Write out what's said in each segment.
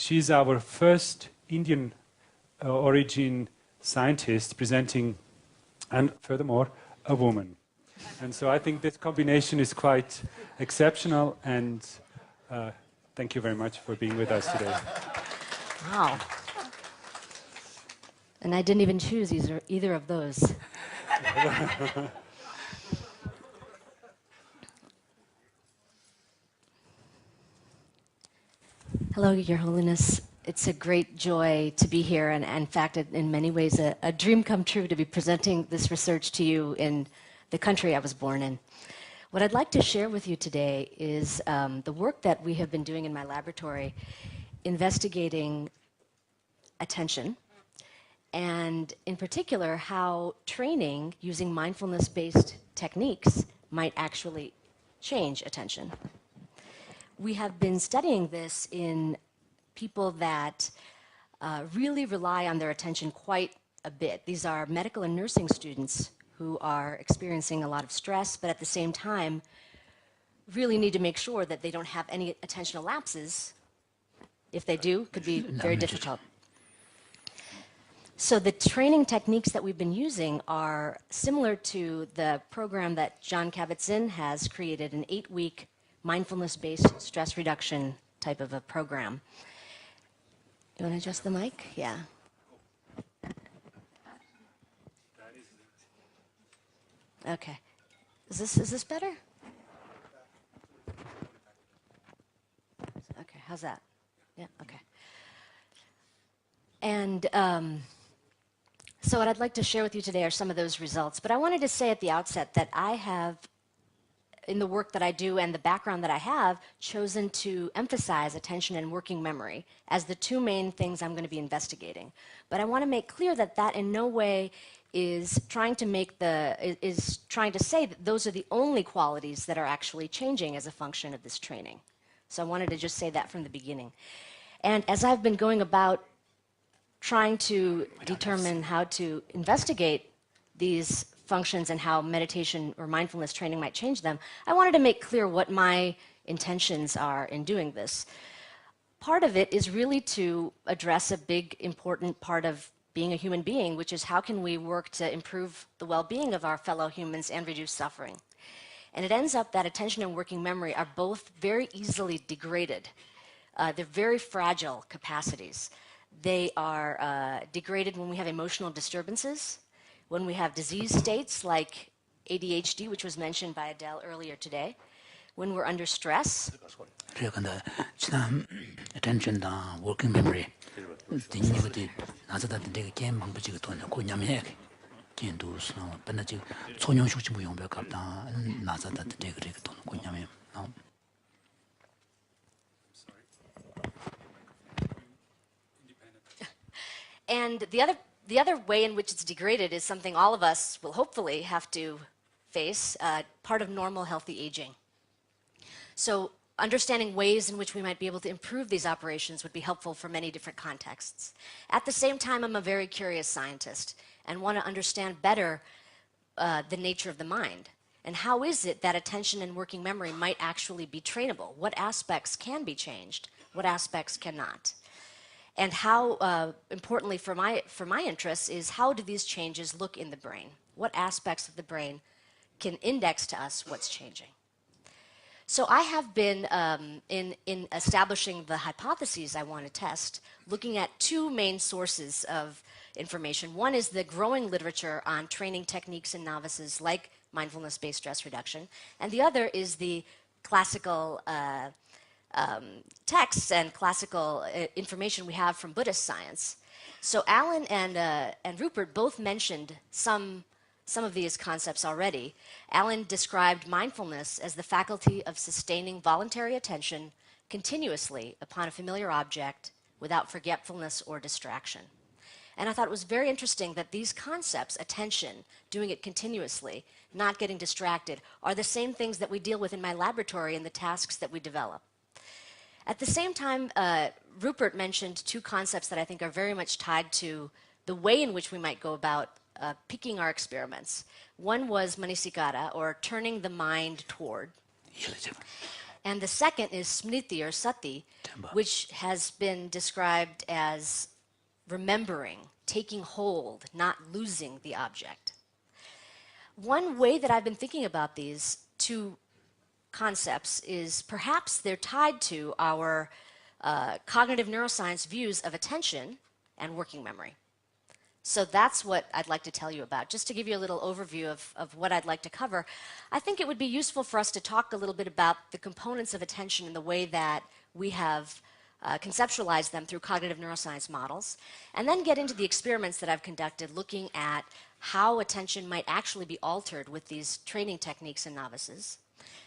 She's our first Indian origin scientist presenting, and furthermore, a woman. And so I think this combination is quite exceptional, and thank you very much for being with us today. Wow. And I didn't even choose either of those. Hello, Your Holiness. It's a great joy to be here, and in fact, in many ways, a dream come true to be presenting this research to you in the country I was born in. What I'd like to share with you today is the work that we have been doing in my laboratory, investigating attention, and in particular, how training using mindfulness-based techniques might actually change attention. We have been studying this in people that really rely on their attention quite a bit. These are medical and nursing students who are experiencing a lot of stress, but at the same time, really need to make sure that they don't have any attentional lapses. If they do, it could be very difficult. So the training techniques that we've been using are similar to the program that John Kabat-Zinn has created, an 8-week mindfulness-based stress reduction type of a program. You want to adjust the mic? Yeah. Okay. Is this better? Okay, how's that? Yeah, okay. And so what I'd like to share with you today are some of those results. But I wanted to say at the outset that I have, in the work that I do and the background that I have, chosen to emphasize attention and working memory as the two main things I'm going to be investigating. But I want to make clear that that in no way is trying to say that those are the only qualities that are actually changing as a function of this training. So I wanted to just say that from the beginning. And as I've been going about trying to determine how to investigate these functions and how meditation or mindfulness training might change them, I wanted to make clear what my intentions are in doing this. Part of it is really to address a big, important part of being a human being, which is how can we work to improve the well-being of our fellow humans and reduce suffering. And it ends up that attention and working memory are both very easily degraded. They're very fragile capacities. They are degraded when we have emotional disturbances, when we have disease states like ADHD, which was mentioned by Adele earlier today, when we're under stress. Attention, working memory. And the other way in which it's degraded is something all of us will hopefully have to face, part of normal healthy aging. So understanding ways in which we might be able to improve these operations would be helpful for many different contexts. At the same time, I'm a very curious scientist and want to understand better the nature of the mind. And how is it that attention and working memory might actually be trainable? What aspects can be changed? What aspects cannot? And how, importantly for my interests, is how do these changes look in the brain? What aspects of the brain can index to us what's changing? So I have been, in establishing the hypotheses I want to test, looking at two main sources of information. One is the growing literature on training techniques in novices like mindfulness-based stress reduction, and the other is the classical texts and classical information we have from Buddhist science. So Alan and Rupert both mentioned some of these concepts already. Alan described mindfulness as the faculty of sustaining voluntary attention continuously upon a familiar object without forgetfulness or distraction. And I thought it was very interesting that these concepts, attention, doing it continuously, not getting distracted, are the same things that we deal with in my laboratory in the tasks that we develop. At the same time, Rupert mentioned two concepts that I think are very much tied to the way in which we might go about picking our experiments. One was manasikara, or turning the mind toward. And the second is smriti or sati, which has been described as remembering, taking hold, not losing the object. One way that I've been thinking about these two concepts is perhaps they're tied to our cognitive neuroscience views of attention and working memory. So that's what I'd like to tell you about. Just to give you a little overview of what I'd like to cover, I think it would be useful for us to talk a little bit about the components of attention in the way that we have conceptualized them through cognitive neuroscience models, and then get into the experiments that I've conducted looking at how attention might actually be altered with these training techniques in novices,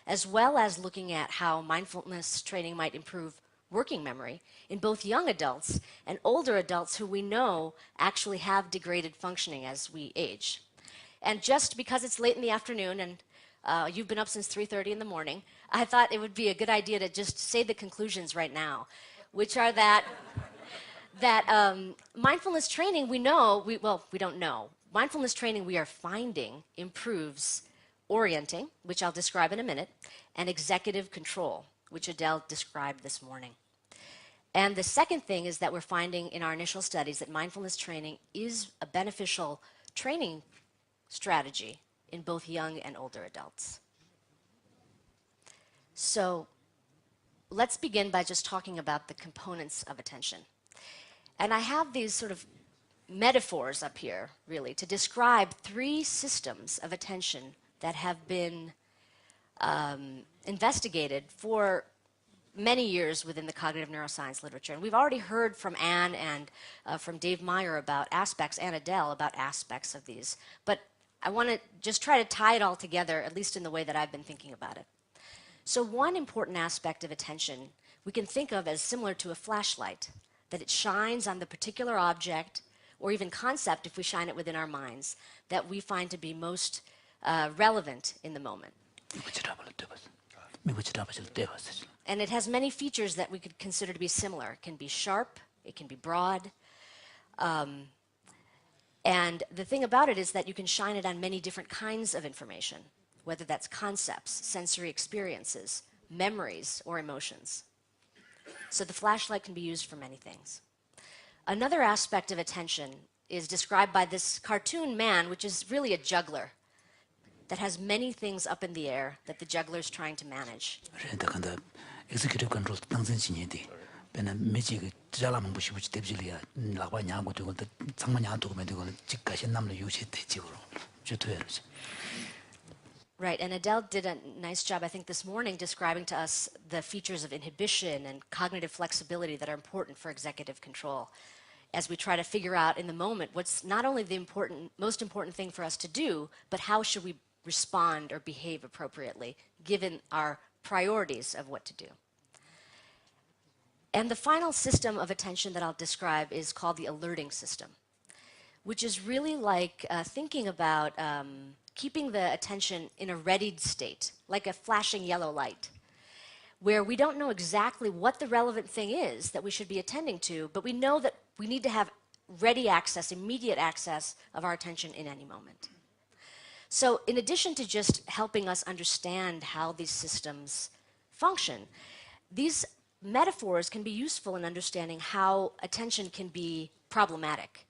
as well as looking at how mindfulness training might improve working memory in both young adults and older adults who we know actually have degraded functioning as we age. And just because it's late in the afternoon and you've been up since 3:30 in the morning, I thought it would be a good idea to just say the conclusions right now, which are that mindfulness training we don't know. Mindfulness training we are finding improves orienting, which I'll describe in a minute, and executive control, which Adele described this morning. And the second thing is that we're finding in our initial studies that mindfulness training is a beneficial training strategy in both young and older adults. So let's begin by just talking about the components of attention. And I have these sort of metaphors up here, really, to describe three systems of attention that have been investigated for many years within the cognitive neuroscience literature. And we've already heard from Anne and from Dave Meyer about aspects, and Adele about aspects of these. But I want to just try to tie it all together, at least in the way that I've been thinking about it. So one important aspect of attention we can think of as similar to a flashlight, that it shines on the particular object or even concept, if we shine it within our minds, that we find to be most relevant in the moment. And it has many features that we could consider to be similar. It can be sharp, it can be broad. And the thing about it is that you can shine it on many different kinds of information, whether that's concepts, sensory experiences, memories, or emotions. So the flashlight can be used for many things. Another aspect of attention is described by this cartoon man, which is really a juggler that has many things up in the air that the juggler is trying to manage. Executive control Right, and Adele did a nice job, I think, this morning describing to us the features of inhibition and cognitive flexibility that are important for executive control as we try to figure out in the moment what's not only the most important thing for us to do, but how should we respond or behave appropriately given our priorities of what to do. And the final system of attention that I'll describe is called the alerting system, which is really like thinking about keeping the attention in a readied state, like a flashing yellow light, where we don't know exactly what the relevant thing is that we should be attending to, but we know that we need to have ready access, immediate access of our attention in any moment. So in addition to just helping us understand how these systems function, these metaphors can be useful in understanding how attention can be problematic.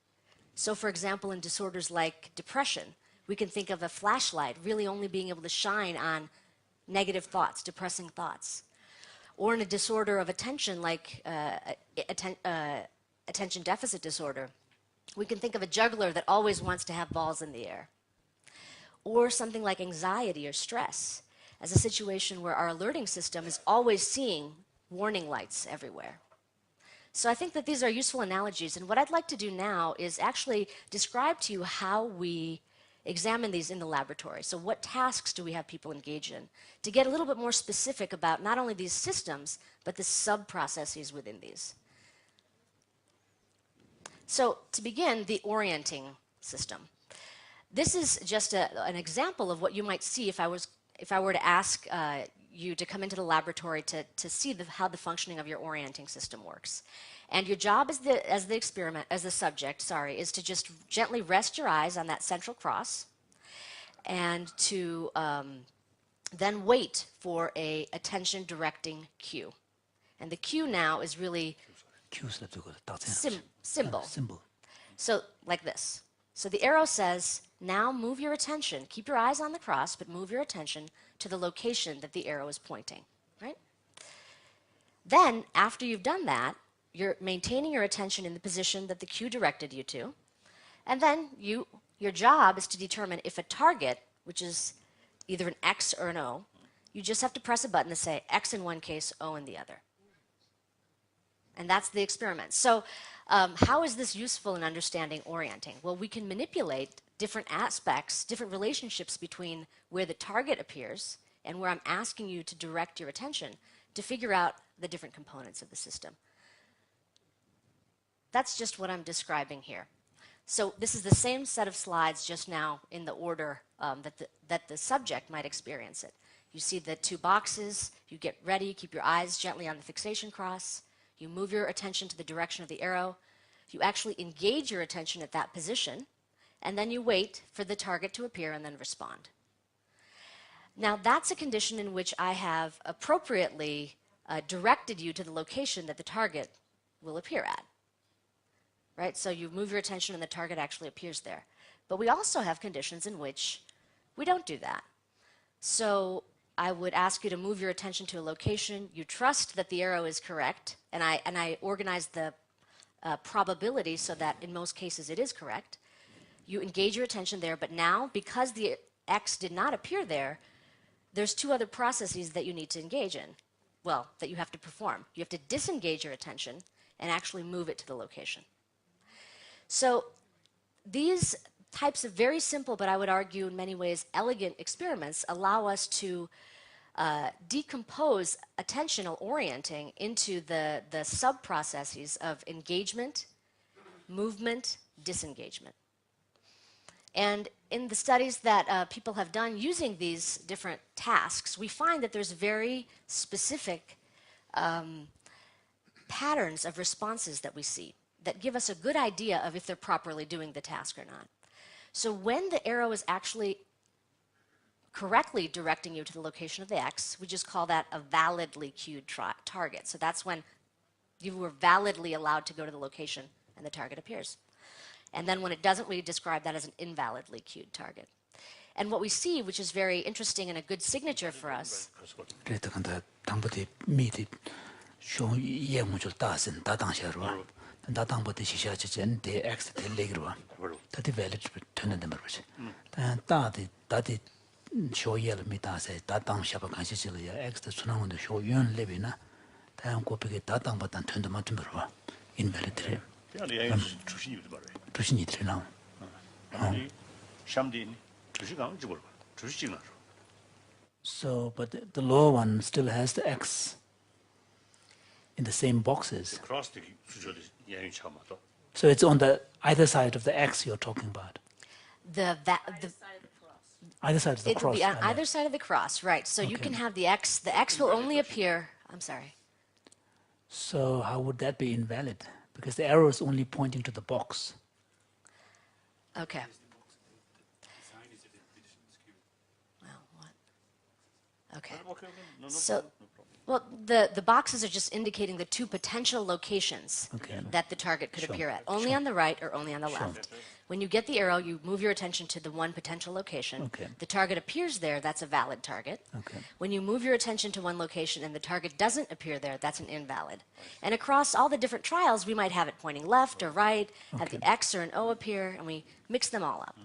So for example, in disorders like depression, we can think of a flashlight really only being able to shine on negative thoughts, depressing thoughts. Or in a disorder of attention like attention deficit disorder, we can think of a juggler that always wants to have balls in the air. Or something like anxiety or stress as a situation where our alerting system is always seeing warning lights everywhere. So I think that these are useful analogies, and what I'd like to do now is actually describe to you how we examine these in the laboratory. So what tasks do we have people engage in to get a little bit more specific about not only these systems, but the sub-processes within these. So to begin, the orienting system. This is just an example of what you might see if I were to ask you to come into the laboratory to see how the functioning of your orienting system works. And your job as the subject, is to just gently rest your eyes on that central cross and to then wait for a attention directing cue. And the cue now is really symbol. So like this. So the arrow says, now move your attention, keep your eyes on the cross, but move your attention to the location that the arrow is pointing, right? Then, after you've done that, you're maintaining your attention in the position that the cue directed you to, and then your job is to determine if a target, which is either an X or an O, you just have to press a button to say X in one case, O in the other. And that's the experiment. So how is this useful in understanding orienting? Well, we can manipulate different aspects, different relationships between where the target appears and where I'm asking you to direct your attention to figure out the different components of the system. That's just what I'm describing here. So this is the same set of slides, just now in the order that the subject might experience it. You see the two boxes, you get ready, keep your eyes gently on the fixation cross, you move your attention to the direction of the arrow, you actually engage your attention at that position, and then you wait for the target to appear and then respond. Now that's a condition in which I have appropriately directed you to the location that the target will appear at. Right? So you move your attention and the target actually appears there. But we also have conditions in which we don't do that. So I would ask you to move your attention to a location. You trust that the arrow is correct, and I organize the probability so that in most cases it is correct. You engage your attention there, but now, because the X did not appear there, there's two other processes that you need to engage in. Well, that you have to perform. You have to disengage your attention and actually move it to the location. So these types of very simple, but I would argue in many ways elegant experiments allow us to decompose attentional orienting into the sub-processes of engagement, movement, disengagement. And in the studies that people have done using these different tasks, we find that there's very specific patterns of responses that we see that give us a good idea of if they're properly doing the task or not. So when the arrow is actually correctly directing you to the location of the X, we just call that a validly cued target. So that's when you were validly allowed to go to the location and the target appears. And then when it doesn't, we describe that as an invalidly cued target. And what we see, which is very interesting and a good signature for us, So, but the lower one still has the X in the same boxes. So it's on the either side of the X you're talking about. Either side of the cross. It will be on either side of the cross, right. So you can have the X. The X will only appear, I'm sorry. So how would that be invalid? Because the arrow is only pointing to the box. Okay. Well, what? Okay. So, well, the boxes are just indicating the two potential locations that the target could appear at, only on the right or only on the left. When you get the arrow, you move your attention to the one potential location. The target appears there, that's a valid target. When you move your attention to one location and the target doesn't appear there, that's an invalid. And across all the different trials, we might have it pointing left or right, have the X or an O appear, and we mix them all up.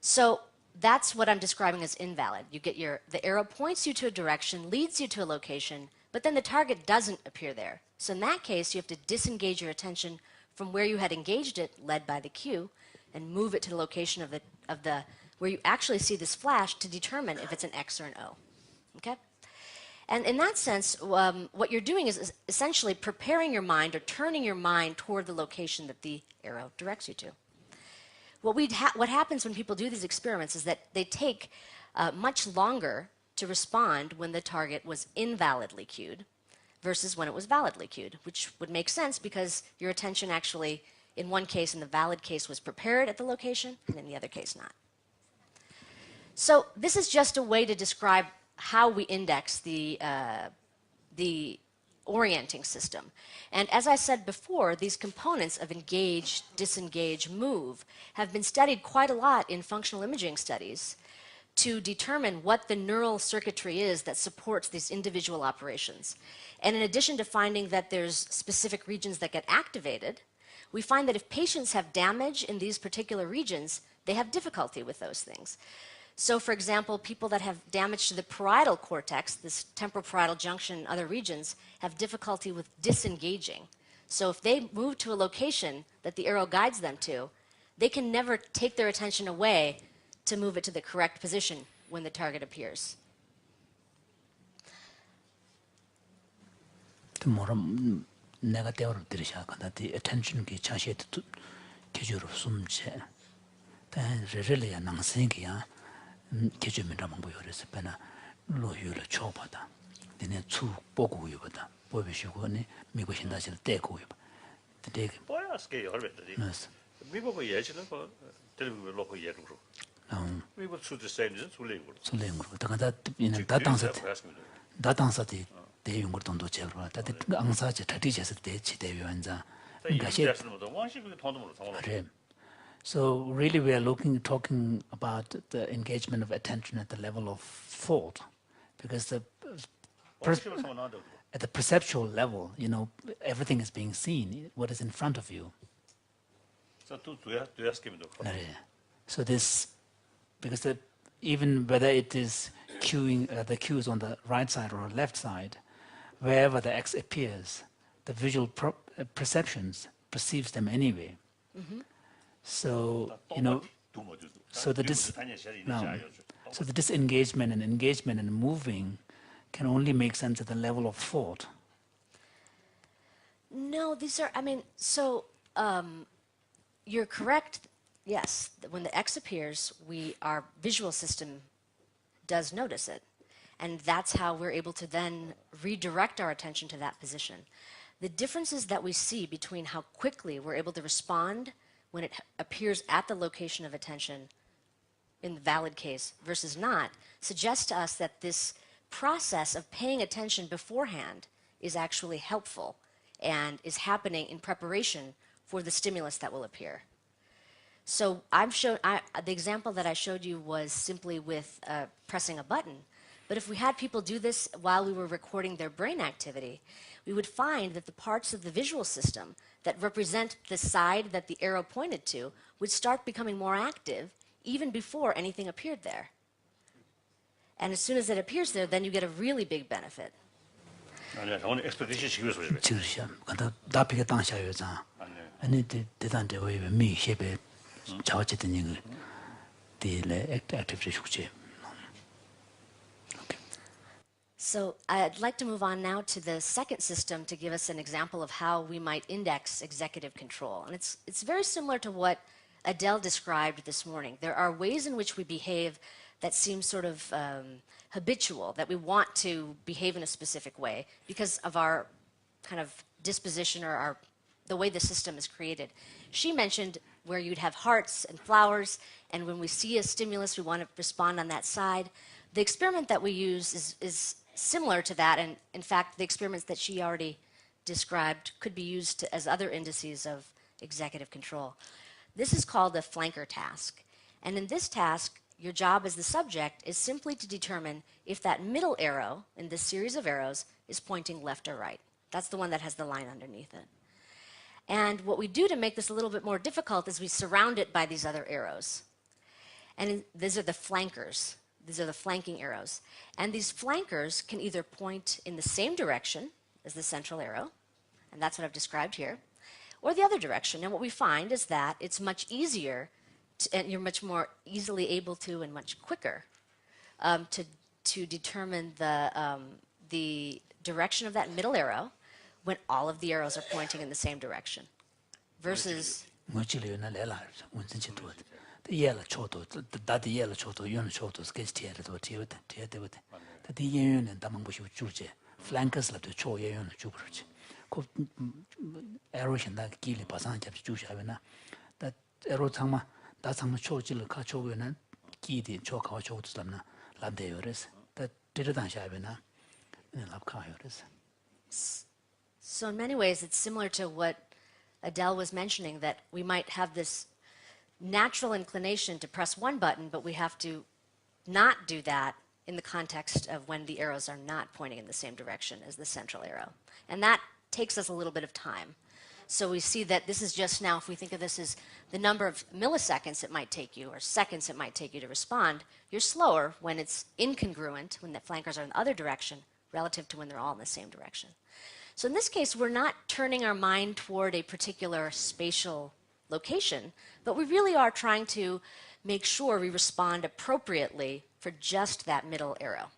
So that's what I'm describing as invalid. You get the arrow points you to a direction, leads you to a location, but then the target doesn't appear there. So in that case, you have to disengage your attention from where you had engaged it, led by the cue, and move it to the location of the where you actually see this flash to determine if it's an X or an O. Okay? And in that sense, what you're doing is essentially preparing your mind or turning your mind toward the location that the arrow directs you to. What happens when people do these experiments is that they take much longer to respond when the target was invalidly cued versus when it was validly cued, which would make sense because your attention actually, in one case, in the valid case, was prepared at the location, and in the other case, not. So this is just a way to describe how we index the orienting system. And as I said before, these components of engage, disengage, move have been studied quite a lot in functional imaging studies to determine what the neural circuitry is that supports these individual operations. And in addition to finding that there's specific regions that get activated, we find that if patients have damage in these particular regions, they have difficulty with those things. So, for example, people that have damage to the parietal cortex, this temporoparietal junction and other regions, have difficulty with disengaging. So if they move to a location that the arrow guides them to, they can never take their attention away to move it to the correct position when the target appears. 내가 대화를 들으셔야 the attention 기 자시에 기주로 숨체. 단 레레야 낭생이야. 기주민라만 보여서 배나 로유를 줘봐다. 내내 추 보고 요보다. 보비시고니 미국 신다실 때고 요. 되게 뭐야스게 여러분들이. 미국의 예전은 그 텔레비전 로고 예로. 미국 수도 세는 술래고. 술래고. 다가 이는 다당사티 대용을 돈도 제로. 다들 앙사제 다디제스 대치 대위원자. So really we are talking about the engagement of attention at the level of thought, because at the perceptual level, everything is being seen, what is in front of you. So this, because even whether it is cueing, the cues on the right side or left side, wherever the X appears, the visual perceptions perceives them anyway. Mm-hmm. So so the disengagement and engagement and moving can only make sense at the level of thought. No, these are. You're correct. Yes, when the X appears, our visual system does notice it, and that's how we're able to then redirect our attention to that position. The differences that we see between how quickly we're able to respond when it appears at the location of attention in the valid case versus not suggests to us that this process of paying attention beforehand is actually helpful and is happening in preparation for the stimulus that will appear. So the example that I showed you was simply with pressing a button. But if we had people do this while we were recording their brain activity, we would find that the parts of the visual system that represent the side that the arrow pointed to would start becoming more active even before anything appeared there. And as soon as it appears there, then you get a really big benefit. So I'd like to move on now to the second system to give us an example of how we might index executive control. And it's very similar to what Adele described this morning. There are ways in which we behave that seem sort of habitual, that we want to behave in a specific way because of our kind of disposition or the way the system is created. She mentioned where you'd have hearts and flowers, and when we see a stimulus, we want to respond on that side. The experiment that we use is similar to that, and in fact, the experiments that she already described could be used as other indices of executive control. This is called a flanker task, and in this task, your job as the subject is simply to determine if that middle arrow in this series of arrows is pointing left or right. That's the one that has the line underneath it. And what we do to make this a little bit more difficult is we surround it by these other arrows. And these are the flankers. These are the flanking arrows. And these flankers can either point in the same direction as the central arrow, and that's what I've described here, or the other direction. And what we find is that it's much easier, and you're much more easily able to and much quicker to determine the direction of that middle arrow when all of the arrows are pointing in the same direction versus So in many ways, it's similar to what Adele was mentioning, that we might have this natural inclination to press one button, but we have to not do that in the context of when the arrows are not pointing in the same direction as the central arrow. And that takes us a little bit of time. So we see that this is just now, if we think of this as the number of milliseconds it might take you, or seconds it might take you to respond, you're slower when it's incongruent, when the flankers are in the other direction, relative to when they're all in the same direction. So in this case, we're not turning our mind toward a particular spatial location, but we really are trying to make sure we respond appropriately for just that middle arrow.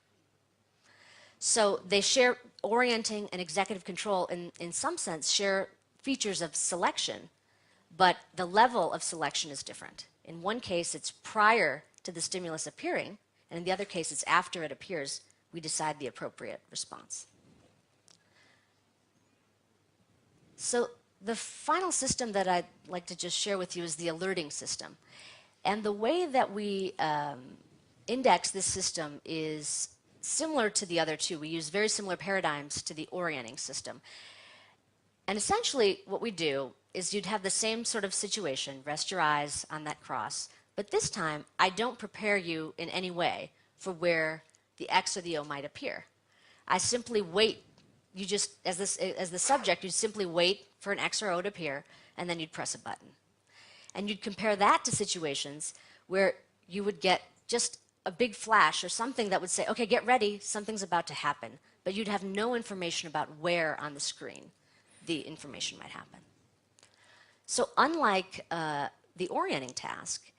So they share, orienting and executive control in some sense share features of selection, but the level of selection is different. In one case, it's prior to the stimulus appearing, and in the other case, it's after it appears, we decide the appropriate response. So the final system that I'd like to just share with you is the alerting system. And the way that we index this system is similar to the other two. We use very similar paradigms to the orienting system. And essentially what we do is you'd have the same sort of situation, rest your eyes on that cross, but this time I don't prepare you in any way for where the X or the O might appear. I simply wait. You just, as the subject, you'd simply wait for an X or O to appear, and then you'd press a button. And you'd compare that to situations where you would get just a big flash or something that would say, okay, get ready, something's about to happen. But you'd have no information about where on the screen the information might happen. So unlike the orienting task,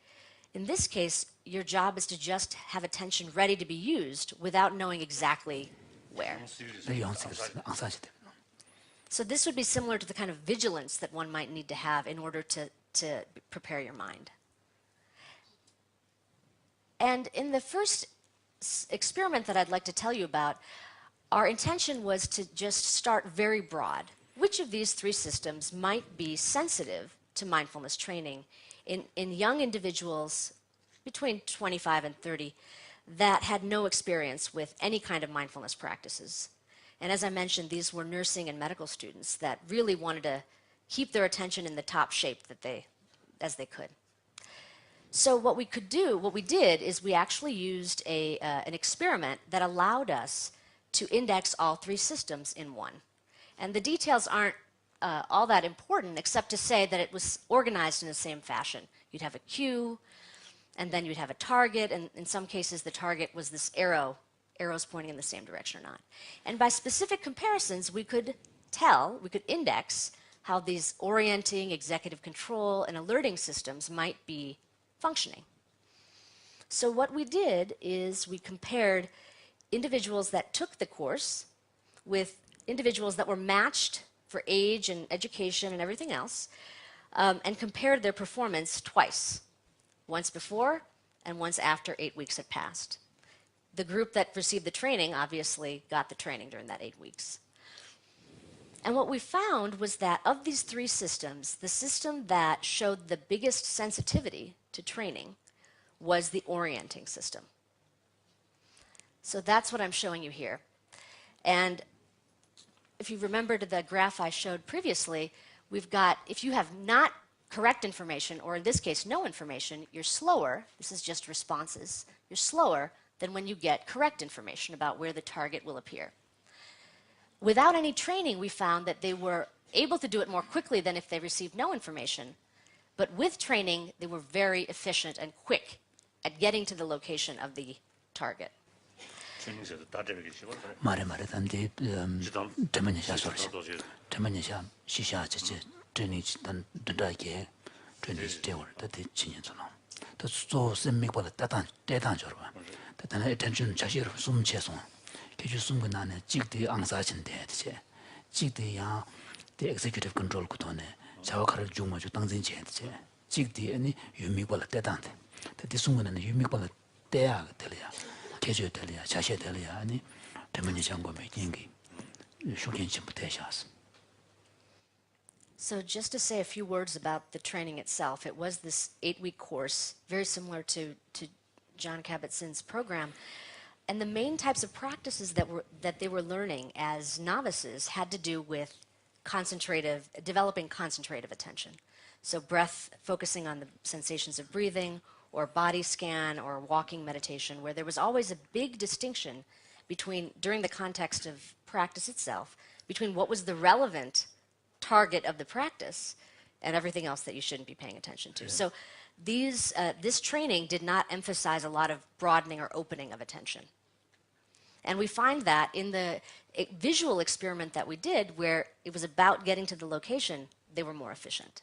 in this case, your job is to just have attention ready to be used without knowing exactly where. So this would be similar to the kind of vigilance that one might need to have in order to prepare your mind. And in the first experiment that I'd like to tell you about, our intention was to just start very broad. Which of these three systems might be sensitive to mindfulness training in young individuals between 25 and 30 that had no experience with any kind of mindfulness practices? And as I mentioned, these were nursing and medical students that really wanted to keep their attention in the top shape as they could. So what we did is we actually used an experiment that allowed us to index all three systems in one. And the details aren't all that important, except to say that it was organized in the same fashion. You'd have a cue, and then you'd have a target, and in some cases the target was this arrows pointing in the same direction or not. And by specific comparisons, we could index how these orienting, executive control, and alerting systems might be functioning. So what we did is we compared individuals that took the course with individuals that were matched for age and education and everything else, and compared their performance twice, once before and once after 8 weeks had passed. The group that received the training obviously got the training during that 8 weeks. And what we found was that of these three systems, the system that showed the biggest sensitivity to training was the orienting system. So that's what I'm showing you here. And if you remember the graph I showed previously, we've got, if you have not correct information, or in this case, no information, you're slower. This is just responses. You're slower than when you get correct information about where the target will appear. Without any training, we found that they were able to do it more quickly than if they received no information. But with training, they were very efficient and quick at getting to the location of the target. 말에 단지 대만이샤 소리 대만이샤 시샤 지지 드니 단 드다게 드니 스테월 다데 진연잖아 또 셈믹보다 대단 저봐 대단한 attention 자시로 숨체송 계주 숨고 나네 찍대 앙사진데 되제 찍대야 the executive control 구도네 자와카를 중마주 당진체 되제 찍대 아니 유미보다 대단데 대디 숨고는 유미보다 대야 될이야 계주 될이야 자시 될이야 아니 대만이 장고매 인기 쇼견치 못해샤스. So just to say a few words about the training itself, it was this 8-week course, very similar to John Kabat-Zinn's program. And the main types of practices that they were learning as novices had to do with developing concentrative attention. So breath, focusing on the sensations of breathing, or body scan, or walking meditation, where there was always a big distinction between, during the context of practice itself, between what was the relevant target of the practice and everything else that you shouldn't be paying attention to. Yeah. So this training did not emphasize a lot of broadening or opening of attention. And we find that in the visual experiment that we did, where it was about getting to the location, they were more efficient.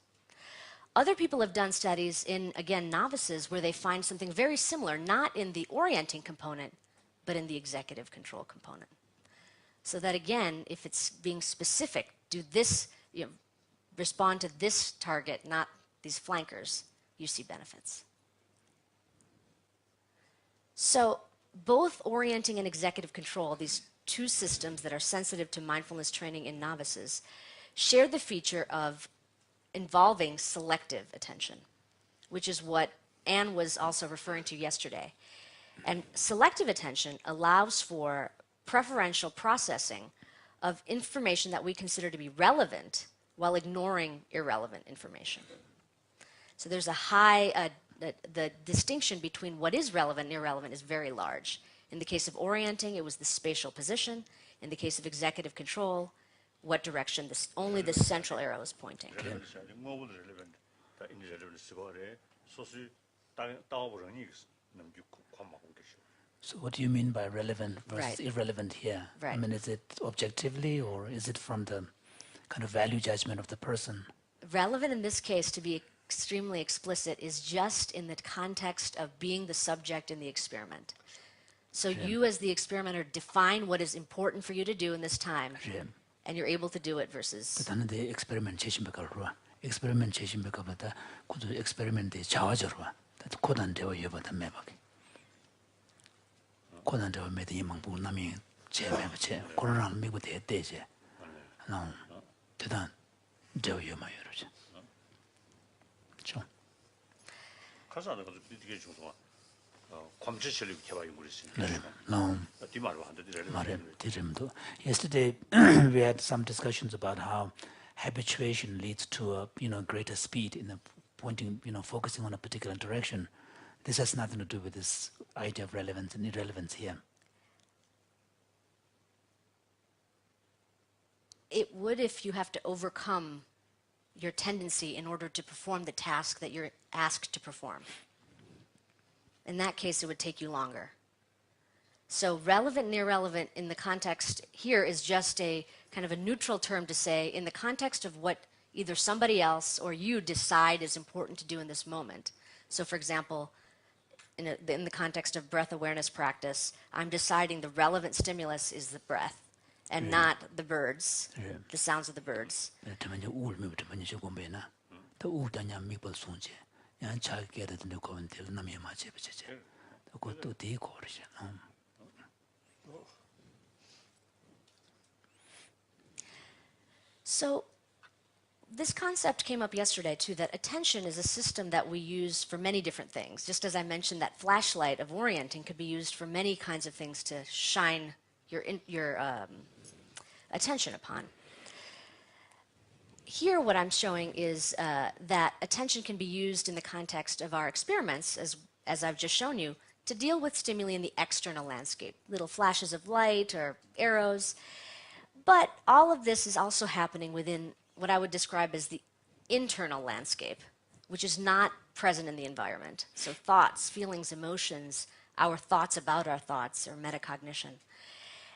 Other people have done studies in, again, novices, where they find something very similar, not in the orienting component, but in the executive control component. So that, again, if it's being specific, do this, respond to this target, not these flankers, you see benefits. So both orienting and executive control, these two systems that are sensitive to mindfulness training in novices, share the feature of involving selective attention, which is what Anne was also referring to yesterday. And selective attention allows for preferential processing of information that we consider to be relevant while ignoring irrelevant information. So there's a high, the distinction between what is relevant and irrelevant is very large. In the case of orienting, it was the spatial position. In the case of executive control, what direction only the central arrow is pointing. So what do you mean by relevant versus irrelevant here? Right. I mean, is it objectively, or is it from the kind of value judgment of the person? Relevant in this case, to be extremely explicit, is just in the context of being the subject in the experiment. So you as the experimenter define what is important for you to do in this time, and you're able to do it versus... the experimentation experimentation experiment Yesterday we had some discussions about how habituation leads to a greater speed in the pointing, focusing on a particular direction. This has nothing to do with this idea of relevance and irrelevance here. It would if you have to overcome your tendency in order to perform the task that you're asked to perform. In that case, it would take you longer. So relevant and irrelevant in the context here is just a kind of a neutral term to say in the context of what either somebody else or you decide is important to do in this moment. So for example, in the context of breath awareness practice, I'm deciding the relevant stimulus is the breath and not the birds, the sounds of the birds. So this concept came up yesterday too, that attention is a system that we use for many different things. Just as I mentioned, that flashlight of orienting could be used for many kinds of things to shine your attention upon. Here what I'm showing is that attention can be used in the context of our experiments, as I've just shown you, to deal with stimuli in the external landscape, little flashes of light or arrows. But all of this is also happening within what I would describe as the internal landscape, which is not present in the environment. So thoughts, feelings, emotions, our thoughts about our thoughts, or metacognition.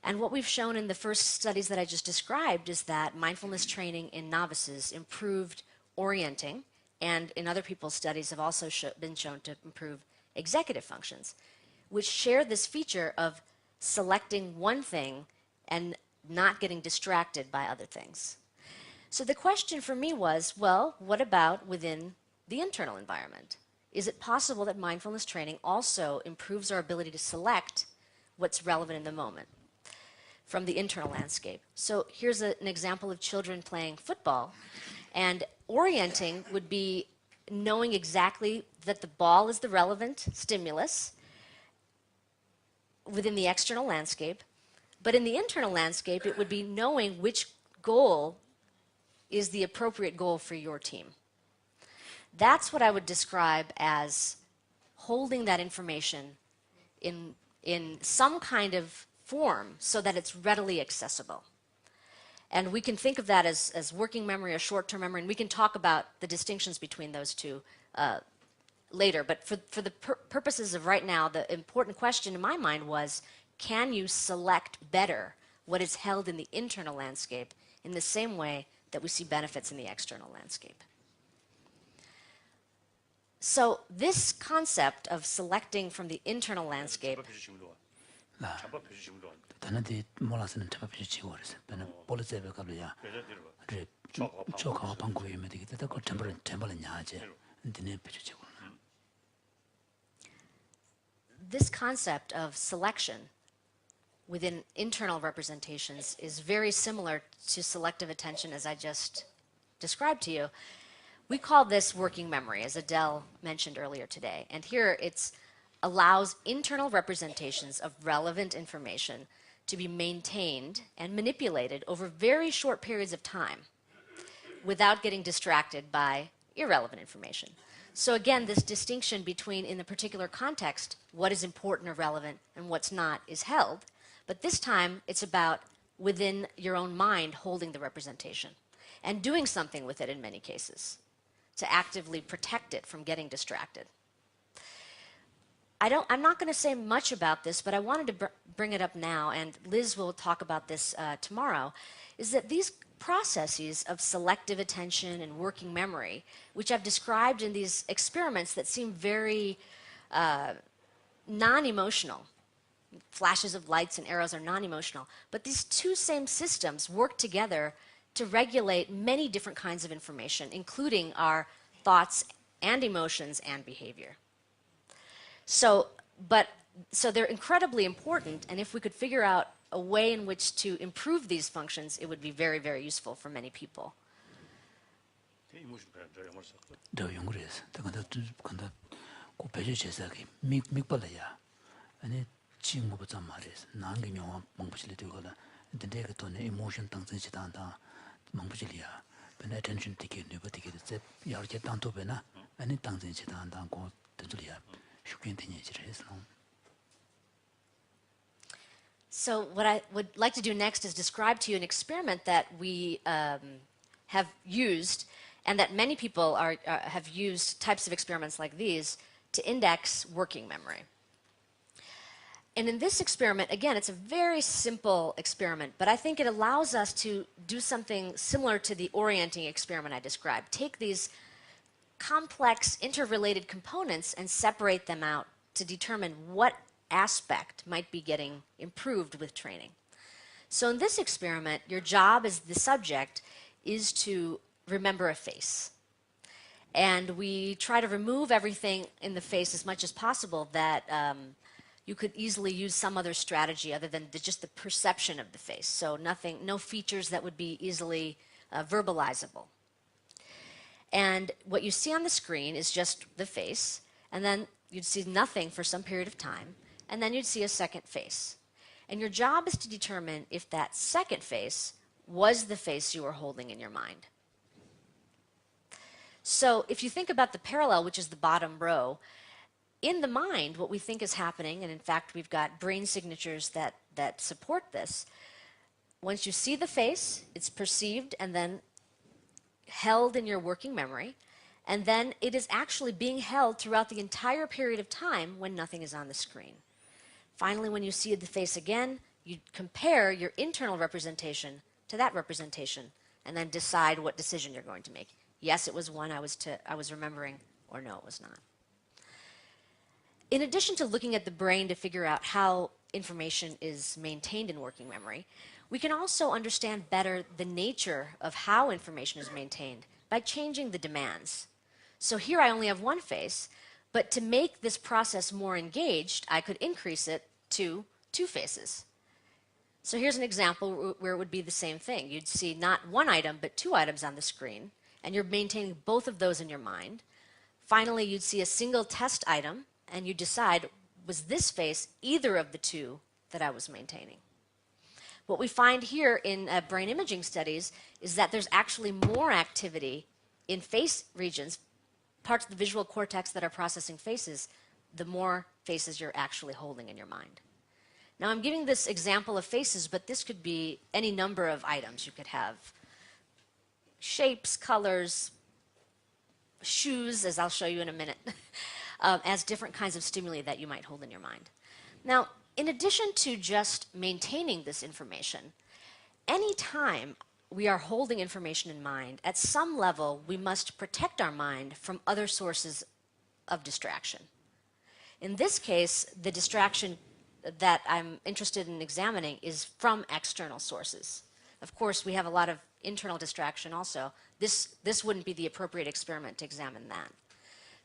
And what we've shown in the first studies that I just described is that mindfulness training in novices improved orienting, and in other people's studies have also been shown to improve executive functions, which share this feature of selecting one thing and not getting distracted by other things. So the question for me was, well, what about within the internal environment? Is it possible that mindfulness training also improves our ability to select what's relevant in the moment from the internal landscape? So here's an example of children playing football, and orienting would be knowing exactly that the ball is the relevant stimulus, within the external landscape. But in the internal landscape, it would be knowing which goal is the appropriate goal for your team. That's what I would describe as holding that information in some kind of form so that it's readily accessible. And we can think of that as working memory or short-term memory, and we can talk about the distinctions between those two later. But for the purposes of right now, the important question in my mind was, can you select better what is held in the internal landscape in the same way that we see benefits in the external landscape? So this concept of selecting from the internal landscape 단한테 몰아서는 잡아주지 지고르서 나는 볼레제베 가려야 그래 조카와 방구에 되겠다 그 템벌은 야제 근데 배주지고 This concept of selection within internal representations is very similar to selective attention as I just described to you. We call this working memory, as Adele mentioned earlier today. And here it allows internal representations of relevant information to be maintained and manipulated over very short periods of time without getting distracted by irrelevant information. So again, this distinction between, in the particular context, what is important or relevant and what's not is held. But this time, it's about within your own mind holding the representation and doing something with it in many cases to actively protect it from getting distracted. I'm not going to say much about this, but I wanted to bring it up now, and Liz will talk about this tomorrow, is that these processes of selective attention and working memory, which I've described in these experiments that seem very non-emotional, flashes of lights and arrows are non-emotional, but these two same systems work together to regulate many different kinds of information, including our thoughts and emotions and behavior. So they're incredibly important, and if we could figure out a way in which to improve these functions, it would be very, very useful for many people. 더 연구해서 근데 그 배제 제작이 mikbalaya 아니 친구부터 말해서 난게 영화 망부실이 되거든. 근데 내가 돈에 emotion 당선지 단다 망부실이야. 근데 attention 되게 네버 되게 제 여러 단도 배나 아니 당선지 단다 고 되들이야. So what I would like to do next is describe to you an experiment that we have used, and that many people have used types of experiments like these to index working memory. And in this experiment, again, it's a very simple experiment, but I think it allows us to do something similar to the orienting experiment I described. Take these complex interrelated components and separate them out to determine what aspect might be getting improved with training. So in this experiment, your job as the subject is to remember a face. And we try to remove everything in the face as much as possible that you could easily use some other strategy other than just the perception of the face. So no features that would be easily verbalizable. And what you see on the screen is just the face, and then you'd see nothing for some period of time, and then you'd see a second face. And your job is to determine if that second face was the face you were holding in your mind. So if you think about the parallel, which is the bottom row, in the mind, what we think is happening, and in fact we've got brain signatures that support this, once you see the face, it's perceived and then held in your working memory, and then it is actually being held throughout the entire period of time when nothing is on the screen. Finally, when you see the face again, you compare your internal representation to that representation and then decide what decision you're going to make. Yes, it was one I was remembering, or no, it was not. In addition to looking at the brain to figure out how information is maintained in working memory, we can also understand better the nature of how information is maintained by changing the demands. So here I only have one face, but to make this process more engaged, I could increase it to two faces. So here's an example where it would be the same thing. You'd see not one item, but two items on the screen, and you're maintaining both of those in your mind. Finally, you'd see a single test item, and you decide was this face either of the two that I was maintaining? What we find here in brain imaging studies is that there's actually more activity in face regions, parts of the visual cortex that are processing faces, the more faces you're actually holding in your mind. Now, I'm giving this example of faces, but this could be any number of items. You could have shapes, colors, shoes, as I'll show you in a minute, as different kinds of stimuli that you might hold in your mind. Now, in addition to just maintaining this information, any time we are holding information in mind, at some level, we must protect our mind from other sources of distraction. In this case, the distraction that I'm interested in examining is from external sources. Of course, we have a lot of internal distraction also. This wouldn't be the appropriate experiment to examine that.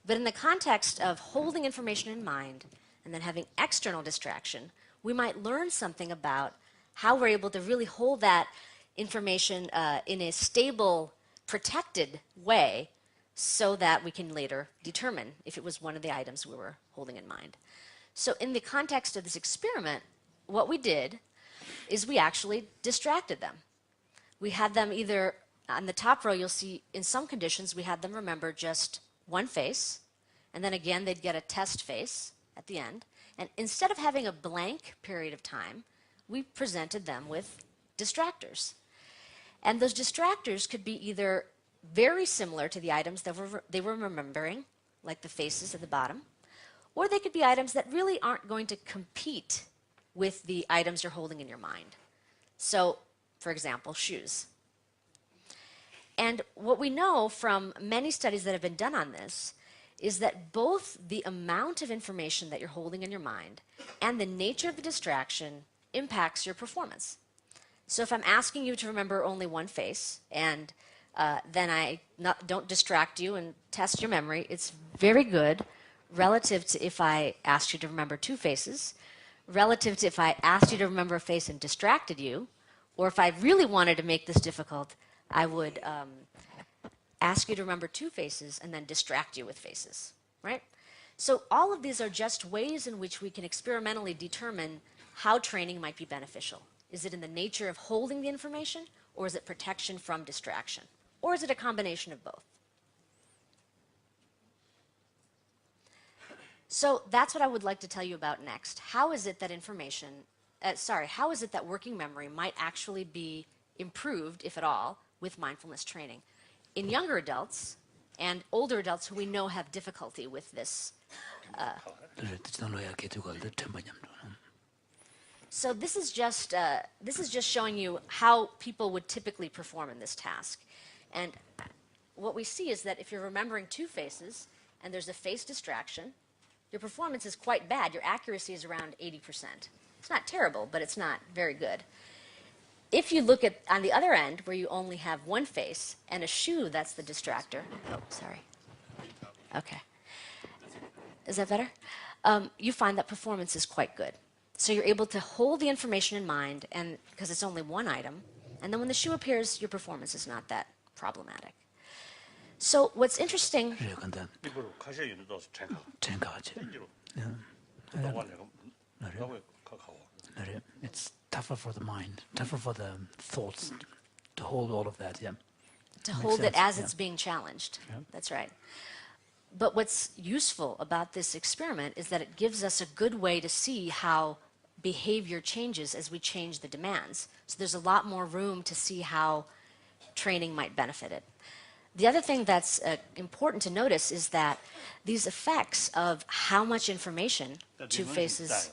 But in the context of holding information in mind and then having external distraction, we might learn something about how we're able to really hold that information in a stable, protected way so that we can later determine if it was one of the items we were holding in mind. So in the context of this experiment, what we did is we actually distracted them. We had them either, on the top row, you'll see in some conditions we had them remember just one face, and then again they'd get a test face at the end. And instead of having a blank period of time, we presented them with distractors. And those distractors could be either very similar to the items that they were remembering, like the faces at the bottom, or they could be items that really aren't going to compete with the items you're holding in your mind. So, for example, shoes. And what we know from many studies that have been done on this is that both the amount of information that you're holding in your mind and the nature of the distraction impacts your performance. So if I'm asking you to remember only one face, and then I don't distract you and test your memory, it's very good relative to if I asked you to remember two faces, relative to if I asked you to remember a face and distracted you, or if I really wanted to make this difficult, I would ask you to remember two faces and then distract you with faces, right? So all of these are just ways in which we can experimentally determine how training might be beneficial. Is it in the nature of holding the information, or is it protection from distraction? Or is it a combination of both? So that's what I would like to tell you about next. How is it that how is it that working memory might actually be improved, if at all, with mindfulness training in younger adults and older adults who we know have difficulty with this? So this is just showing you how people would typically perform in this task. And what we see is that if you're remembering two faces and there's a face distraction, your performance is quite bad. Your accuracy is around 80%. It's not terrible, but it's not very good. If you look at on the other end, where you only have one face and a shoe that's the distractor. Oh, sorry. Okay. Is that better? You find that performance is quite good. So you're able to hold the information in mind, and because it's only one item, and then when the shoe appears, your performance is not that problematic. So what's interesting... It's tougher for the mind, tougher for the thoughts to hold all of that, yeah. To hold it as it's being challenged. Yeah. That's right. But what's useful about this experiment is that it gives us a good way to see how behavior changes as we change the demands. So there's a lot more room to see how training might benefit it. The other thing that's important to notice is that these effects of how much information two faces...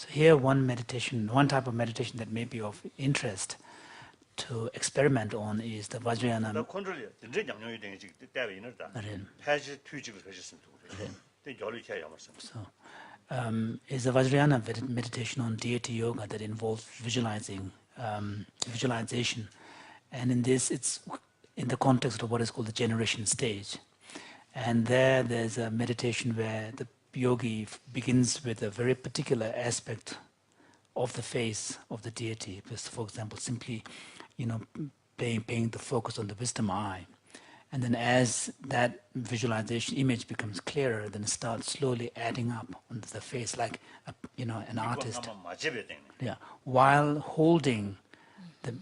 So here one type of meditation that may be of interest to experiment on is the Vajrayana. 나 컨트롤이 진짜 양념이 되는 게 때문에 이ner다. 패지 투지를 하셨으면 좋겠어요. 네, 열이 해야 말씀. So is the Vajrayana meditation on deity yoga that involves visualization, and in this it's in the context of what is called the generation stage, and there's a meditation where the yogi begins with a very particular aspect of the face of the deity. For example, simply, paying the focus on the wisdom eye. And then as that visualization image becomes clearer, then it starts slowly adding up onto the face like, an artist. Yeah, while holding the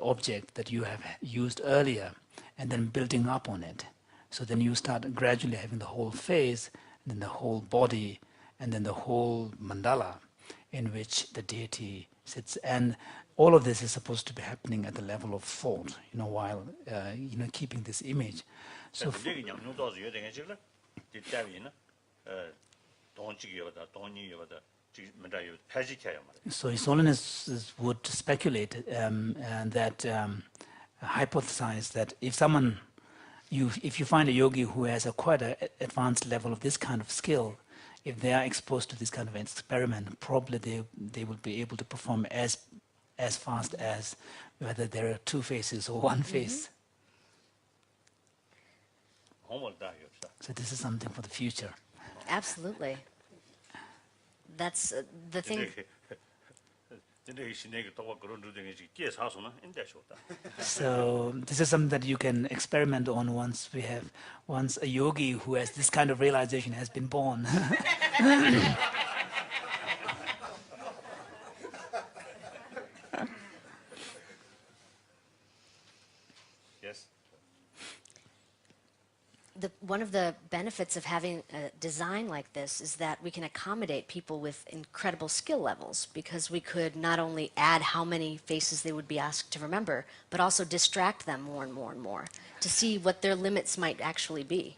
object that you have used earlier and then building up on it. So then you start gradually having the whole face, then the whole body, and then the whole mandala in which the deity sits. And all of this is supposed to be happening at the level of thought, while keeping this image. So so His Holiness would speculate and that hypothesize that if you find a yogi who has quite an advanced level of this kind of skill, if they are exposed to this kind of experiment, probably they will be able to perform as fast as whether there are two faces or one face. So this is something for the future. Absolutely. That's the thing. So this is something that you can experiment on once a yogi who has this kind of realization has been born. Yes. One of the benefits of having a design like this is that we can accommodate people with incredible skill levels, because we could not only add how many faces they would be asked to remember, but also distract them more and more and more to see what their limits might actually be.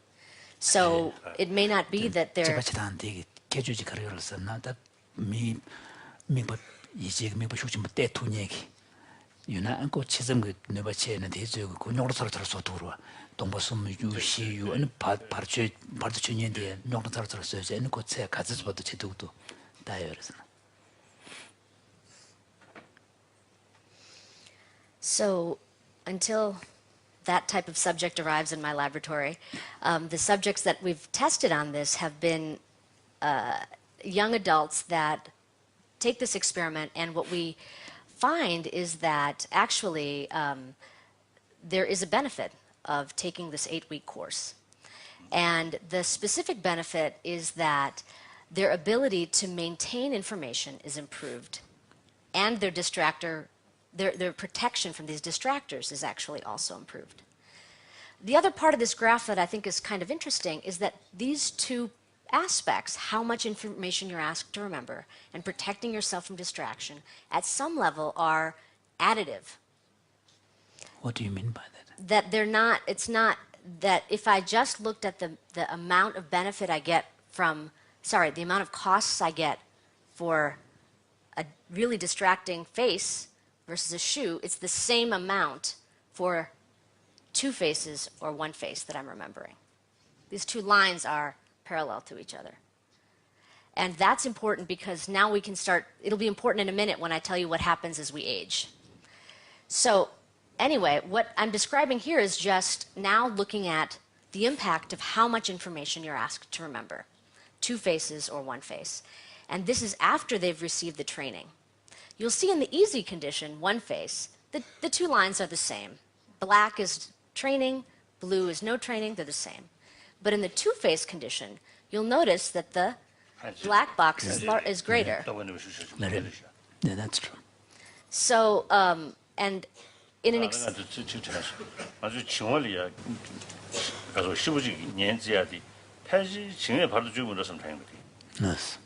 So it may not be that they're... 동보섬 유시유 바르주년데 명동사로서 에는 고체 가지스버도 제도도 다요 그래서. So until that type of subject arrives in my laboratory, the subjects that we've tested on this have been young adults that take this experiment, and what we find is that actually there is a benefit of taking this 8-week course. And the specific benefit is that their ability to maintain information is improved, and their protection from these distractors is actually also improved. The other part of this graph that I think is kind of interesting is that these two aspects, how much information you're asked to remember and protecting yourself from distraction, at some level are additive. What do you mean by that? That they're not, it's not that if I just looked at the amount of benefit I get from, the amount of costs I get for a really distracting face versus a shoe, it's the same amount for two faces or one face that I'm remembering. These two lines are parallel to each other. And that's important because now we can start, it'll be important in a minute when I tell you what happens as we age. So anyway, what I'm describing here is just now looking at the impact of how much information you're asked to remember, two faces or one face. And this is after they've received the training. You'll see in the easy condition, one face, the two lines are the same. Black is training, blue is no training, they're the same. But in the two-face condition, you'll notice that the black box is greater. Yeah, that's true. So, and in an Yes.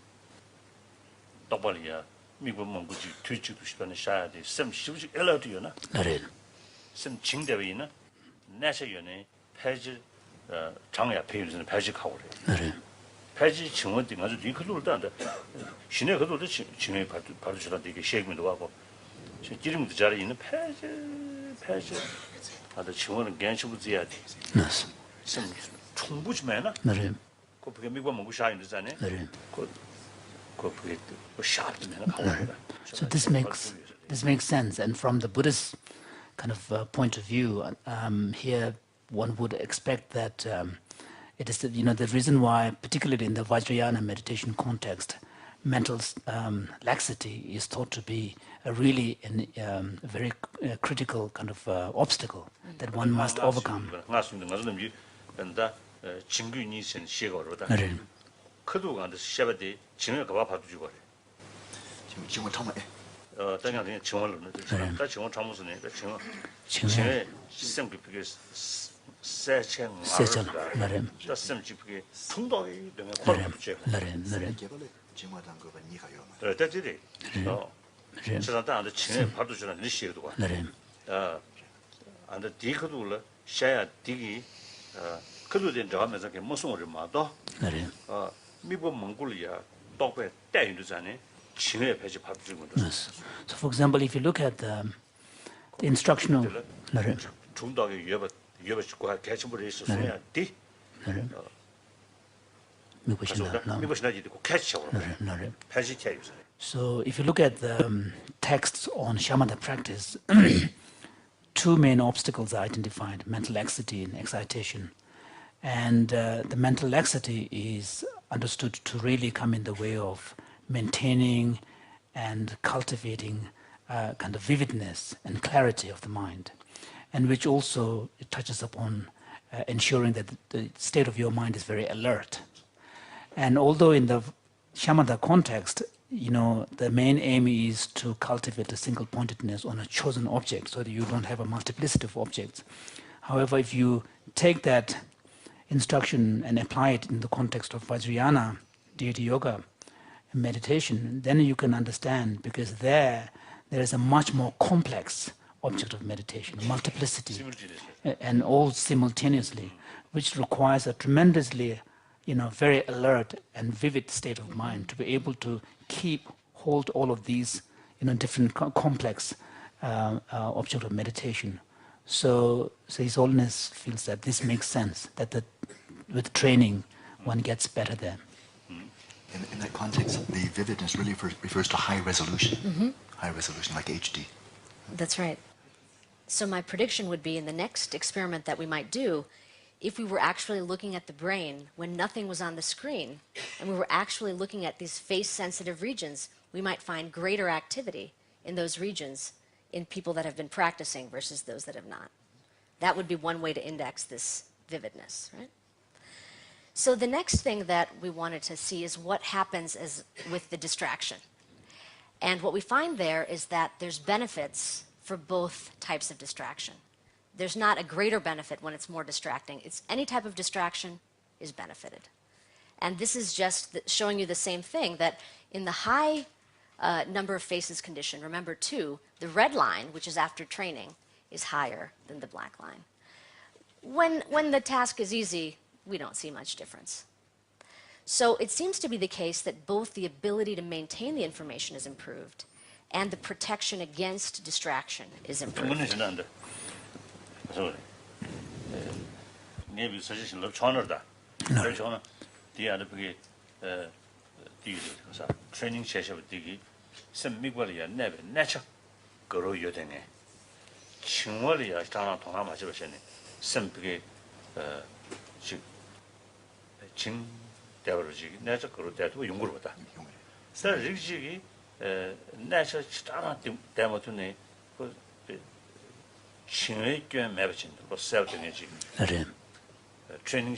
폐지 증원 등 아주 리크도도 안다. 신의 그도도 증에 바로 주다 되게 쉐이크도 하고. 기름도 잘 있는 폐지 아주 증원은 괜찮부지야 돼. Yes. 충분히 매나? 네. 그게 미국 먹고 샤인드잖아요. 네. 그게 샤프도 매나 가고. So this makes sense, and from the Buddhist kind of point of view, here one would expect that it is the reason why, particularly in the Vajrayana meditation context, mental laxity is thought to be a really a very critical kind of obstacle that one must overcome. Yes. So, for example, if you look at the instructional, so if you look at the texts on shamatha practice, two main obstacles are identified: mental laxity and excitation. And the mental laxity is understood to really come in the way of maintaining and cultivating kind of vividness and clarity of the mind, and which also it touches upon ensuring that the state of your mind is very alert. And although in the shamatha context, the main aim is to cultivate a single pointedness on a chosen object so that you don't have a multiplicity of objects. However, if you take that instruction and apply it in the context of Vajrayana, deity yoga, and meditation, then you can understand, because there is a much more complex object of meditation, multiplicity, and all simultaneously, which requires a tremendously, very alert and vivid state of mind to be able to hold all of these, different complex object of meditation. So His Holiness feels that this makes sense, that with training one gets better there. In that context, the vividness really refers to high resolution, high resolution like HD. That's right. So my prediction would be in the next experiment that we might do, if we were actually looking at the brain when nothing was on the screen, and we were actually looking at these face-sensitive regions, we might find greater activity in those regions in people that have been practicing versus those that have not. That would be one way to index this vividness, right? So the next thing that we wanted to see is what happens with the distraction. And what we find there is that there's benefits for both types of distraction. There's not a greater benefit when it's more distracting. It's any type of distraction is benefited. And this is just showing you the same thing, that in the high number of faces condition, remember too, the red line, which is after training, is higher than the black line. When the task is easy, we don't see much difference. So it seems to be the case that both the ability to maintain the information is improved and the protection against distraction is improved. 트레이닝 제시부 되기 선미관이야 내배 내차 거로 요되네 칭월이야 자나 동아 맞으셔네 선비게 진 대버지 내차 거로 대도 연구를 보다 서리지기 내차 자나 대모트네 그 칭의 꽤 매버진 그 셀드네 지금 트레이닝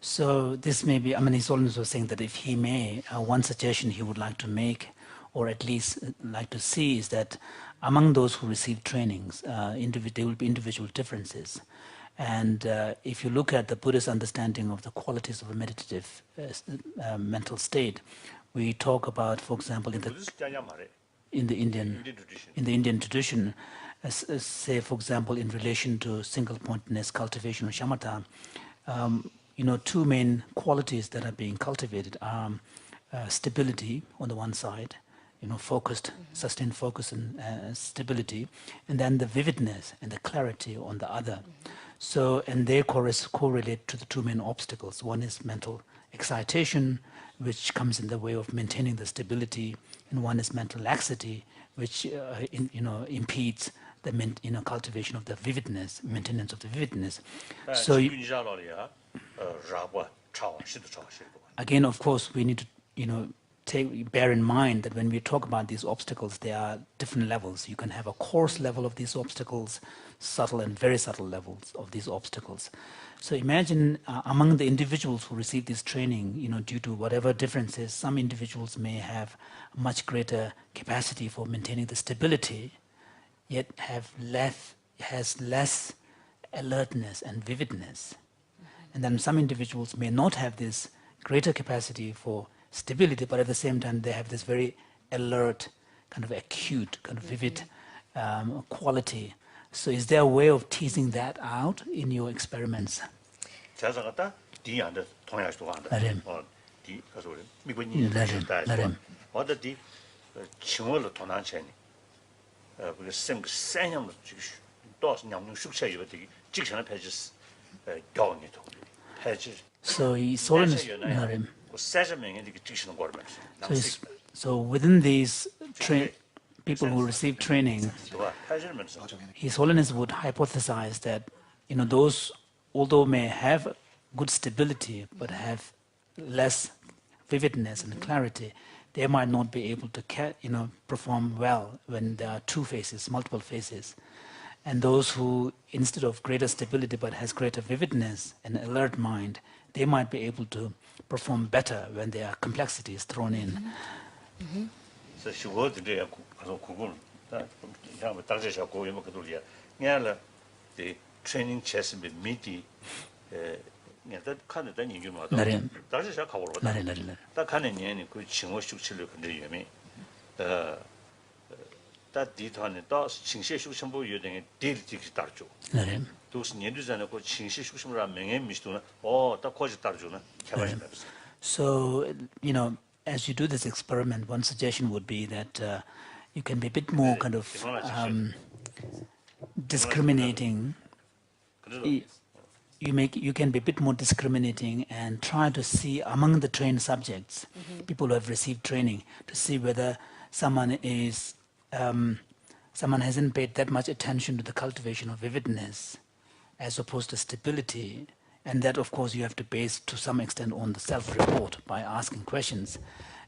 So this may be, His Holiness was saying that if he may, one suggestion he would like to make, or at least like to see, is that among those who receive trainings, there will be individual differences. And if you look at the Buddhist understanding of the qualities of a meditative mental state, we talk about, for example, in the Indian tradition, say, for example, in relation to single-pointedness cultivation or shamatha, two main qualities that are being cultivated are stability on the one side, focused, sustained focus and stability, and then the vividness and the clarity on the other. So, and they correlate to the two main obstacles. One is mental excitation, which comes in the way of maintaining the stability, and one is mental laxity, which impedes the cultivation of the vividness, maintenance of the vividness. So again, of course, we need to bear in mind that when we talk about these obstacles, there are different levels. You can have a coarse level of these obstacles, subtle and very subtle levels of these obstacles. So imagine among the individuals who receive this training, due to whatever differences, some individuals may have much greater capacity for maintaining the stability, yet has less alertness and vividness. And then some individuals may not have this greater capacity for stability, but at the same time they have this very alert, kind of acute, kind of vivid quality. So is there a way of teasing that out in your experiments? So so within these people who receive training, His Holiness would hypothesize that those, although may have good stability but have less vividness and clarity, they might not be able to perform well when there are two phases, multiple phases. And those who, instead of greater stability but has greater vividness and alert mind, they might be able to perform better when there are complexities thrown in. So she was the training chess with meaty. That kind of thing you know. That is a couple of that kind of name could chingo shoot chili. That did on the dogs, Chingshe Shusambo using deal ticket tarjo. Those needles and a good Chingshe Shushamra, Menge Mistuna, or the Koji Tarjuna. So, as you do this experiment, one suggestion would be that you can be a bit more kind of discriminating. You can be a bit more discriminating and try to see among the trained subjects, people who have received training, to see whether someone hasn't paid that much attention to the cultivation of vividness as opposed to stability. And that, of course, you have to base to some extent on the self-report by asking questions.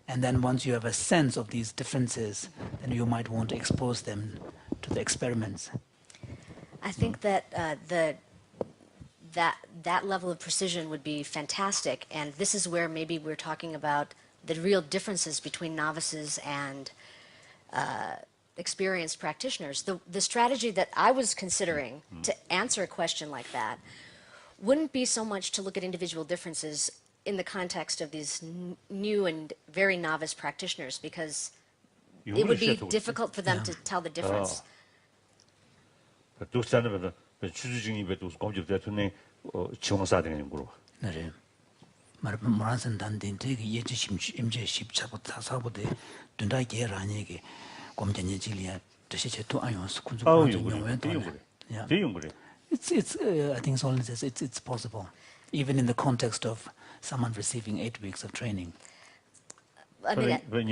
And then once you have a sense of these differences, then you might want to expose them to the experiments. I think that that level of precision would be fantastic. And this is where maybe we're talking about the real differences between novices and experienced practitioners. The strategy that I was considering to answer a question like that wouldn't be so much to look at individual differences in the context of these new and very novice practitioners, because it would be difficult for them to tell the difference. I think Solon says it's possible, even in the context of someone receiving 8 weeks of training. I mean, when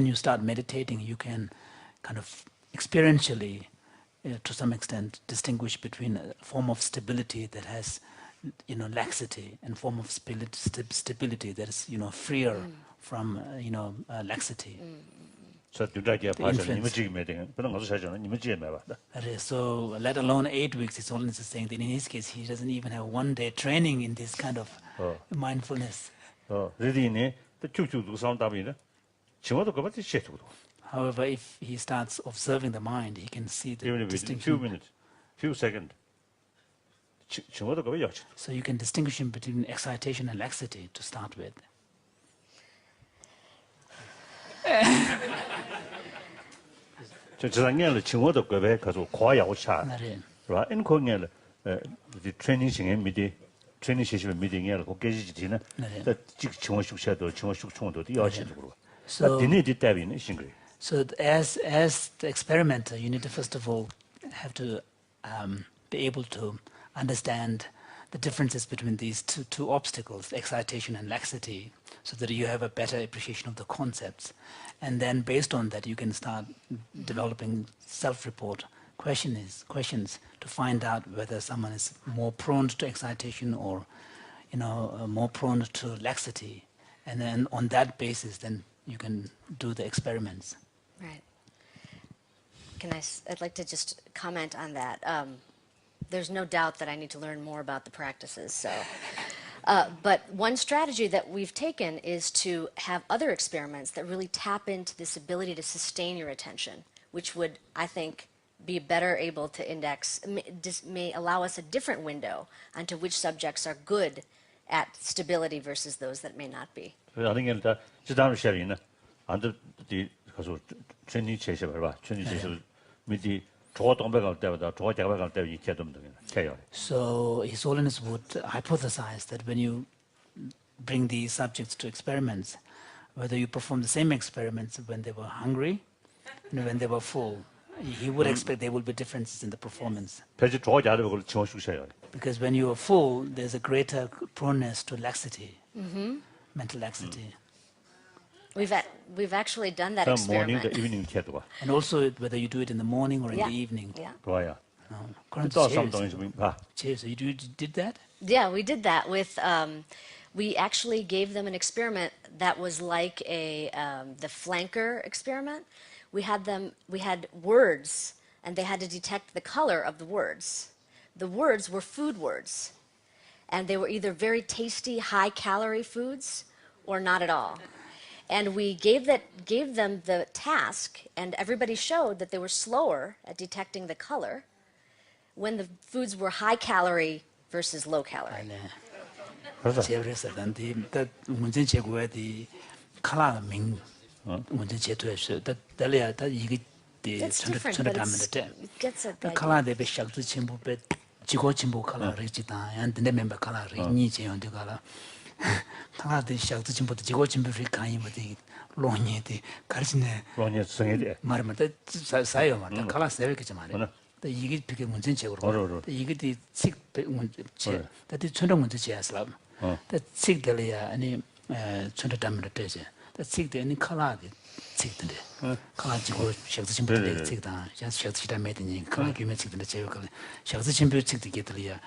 you start meditating, you can kind of experientially, to some extent, distinguish between a form of stability that has, laxity, and form of stability that is, freer from, laxity. So let alone 8 weeks, it's only saying that in his case, he doesn't even have 1 day training in this kind of mindfulness. However, if he starts observing the mind, he can see the Even within distinction. few minutes, few seconds. So you can distinguish between excitation and laxity to start with. 저 지상년에 친구도 그배 가서 과야오차. 네. right? In Korean, the training thing, midi training session meeting, 그 계지지는 그 정원숙샤도 정원숙총도 이어지고. So didn't did that in English. So as the experimenter, you need to first of all have to be able to understand the differences between these two obstacles, excitation and laxity, so that you have a better appreciation of the concepts. And then based on that, you can start developing self-report questions to find out whether someone is more prone to excitation or, more prone to laxity. And then on that basis, then you can do the experiments. Right. I'd like to just comment on that. There's no doubt that I need to learn more about the practices. So, but one strategy that we've taken is to have other experiments that really tap into this ability to sustain your attention, which would, I think, be better able to index, may allow us a different window onto which subjects are good at stability versus those that may not be. 아니 다 지담을 셔리는 안도 가서 트레이닝 제시 봐. 트레이닝 제시 미디 조동백할 때보다 조대백할 때 이렇게 좀 돼요. So His Holiness would hypothesize that when you bring these subjects to experiments, whether you perform the same experiments when they were hungry and when they were full, he would expect there will be differences in the performance. 배지 조자도 그걸 정원숙셔요. Because when you are full, there's a greater proneness to laxity, mental laxity. We've actually done that Some morning, experiment. the evening cat. And also whether you do it in the morning or in Yeah. the evening. Yeah. 좋아요. Current 또 chairs. something 좀 봐. Chairs, so you did that? Yeah, we did that with. We actually gave them an experiment that was like the flanker experiment. We had words, and they had to detect the color of the words. The words were food words, and they were either very tasty, high-calorie foods, or not at all. And we gave them the task, and everybody showed that they were slower at detecting the color when the foods were high-calorie versus low-calorie. 네. 그래서 제가 그랬어요. 근데 문제 제고에 디 칼라 명 문제 제도에서 달려야 다 이게 It's different, but it gets at the idea. 칼라 대비 샥도 침부배 지고 침부 칼라 리지다 안데 멤버 칼라 리니 제온데 칼라 칼라 대 샥도 침부도 지고 침부 가이 뭐디 로니데 가르치네 로니 성에대. 말마다 사요 말다 칼라 세베게 좀 말해. 이게 되게 문제 제고로 이게 칙 문제 제 다들 천정 문제 제야슬람 다 칙들이야 아니 천정 담을 때제 다 칙들 아니 칼라게 칙들 칼라 지고 샥도 침부도 칙다 샥도 치다 매더니 칼라 규면 칙들 제고 칼라 샥도 침부 칙들 게들이야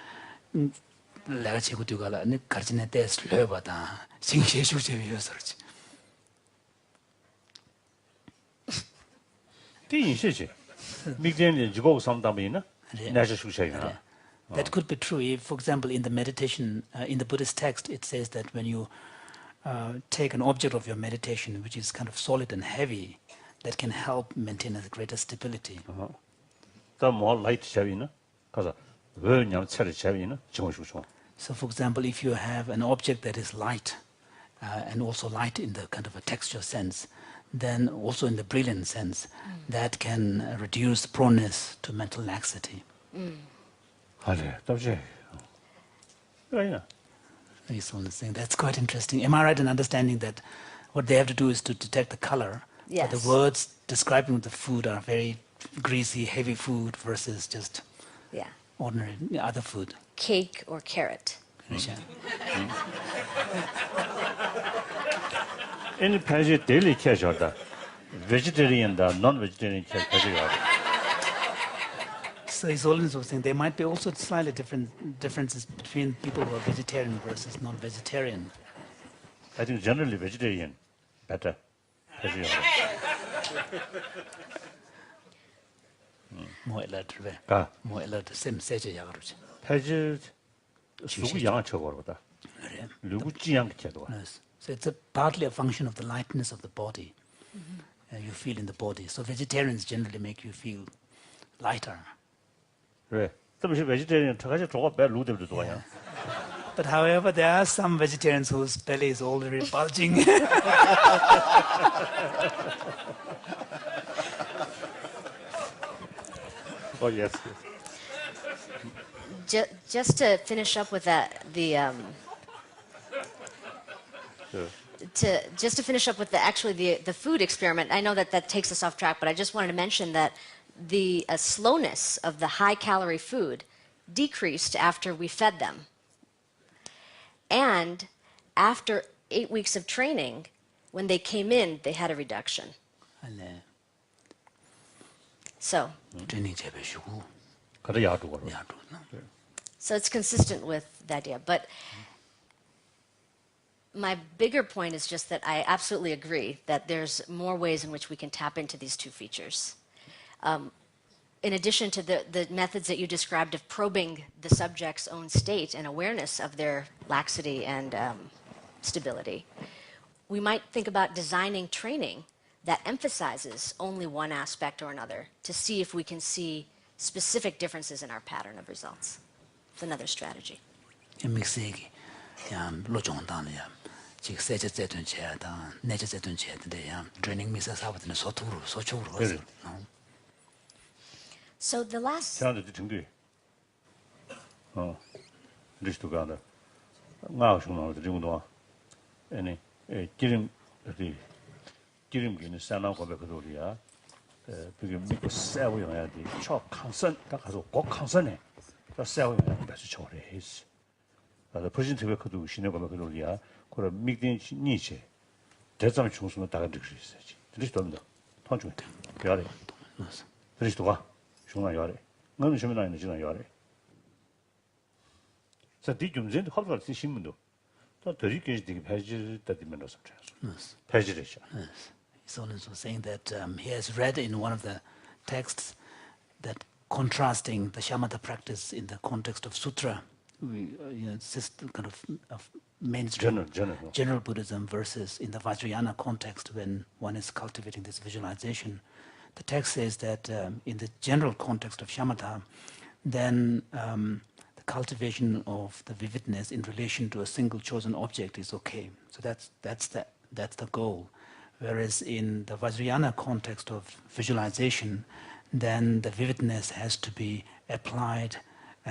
내가 제고 뛰어가라 아니 가르치네 때스 lö바다 싱시에 쇼제여서 그렇지 第一事情 미견이 지고 상담이나 나서 숙셔요. That could be true. If, for example, in the meditation, in the Buddhist text, it says that when you take an object of your meditation, which is kind of solid and heavy, that can help maintain a greater stability. 더 more light 샤위나 가서 왜냐면 차를 샤위나 정숙청. So, for example, if you have an object that is light, and also light in the kind of a texture sense, then also in the brilliant sense, that can reduce proneness to mental laxity. 아네, 답지. 아니야. This one is saying that's quite interesting. Am I right in understanding that what they have to do is to detect the color? Yes. But the words describing the food are very greasy, heavy food versus just ordinary other food. Cake or carrot. In page daily casual, vegetarian, non-vegetarian casual. So His Holiness was saying there might be also slightly differences between people who are vegetarian versus non-vegetarian. I think generally vegetarian better. Casual. More alert, 아, more alert. Same 세제 약으로지. page 수구 양을 쳐거보다. 누구 지양 캐도. So it's partly a function of the lightness of the body. you feel in the body. So vegetarians generally make you feel lighter. 그래. 그럼 vegetarian 저가지 저거 배 루드도 좋아요. But however, there are some vegetarians whose belly is already bulging. Oh yes. Just to finish up with that, just to finish up with the food experiment, I know that takes us off track, but I just wanted to mention that the slowness of the high-calorie food decreased after we fed them. And after 8 weeks of training, when they came in, they had a reduction. So it's consistent with the idea. But my bigger point is just that I absolutely agree that there's more ways in which we can tap into these two features. In addition to the methods that you described of probing the subject's own state and awareness of their laxity and stability, we might think about designing training that emphasizes only one aspect or another to see if we can see specific differences in our pattern of results. It's another strategy. So the last... 기름기는 산나 고백도리야. 그게 믿고 세워야 돼. 저 강선 다 가서 꼭 강선에 저 세워야 돼서 저래 했어. 그래서 퍼센트 그도 신의 고백도리야. 그럼 믿긴 니체. 대점 중심으로 다가 들을 수 있어야지. 들으시 됩니다. 통중. 요래. 들으시 도가. 중앙 요래. 너는 좀 나이는 지나 요래. 자, 뒤좀전 합할 수 신문도. 또 더리게 되게 배지 때문에 그렇죠. 배지래죠. He's also saying that he has read in one of the texts that contrasting the shamatha practice in the context of sutra, kind of mainstream general Buddhism versus in the Vajrayana context when one is cultivating this visualization. The text says that in the general context of shamatha, then the cultivation of the vividness in relation to a single chosen object is okay. So that's the goal. Whereas in the Vajrayana context of visualization, then the vividness has to be applied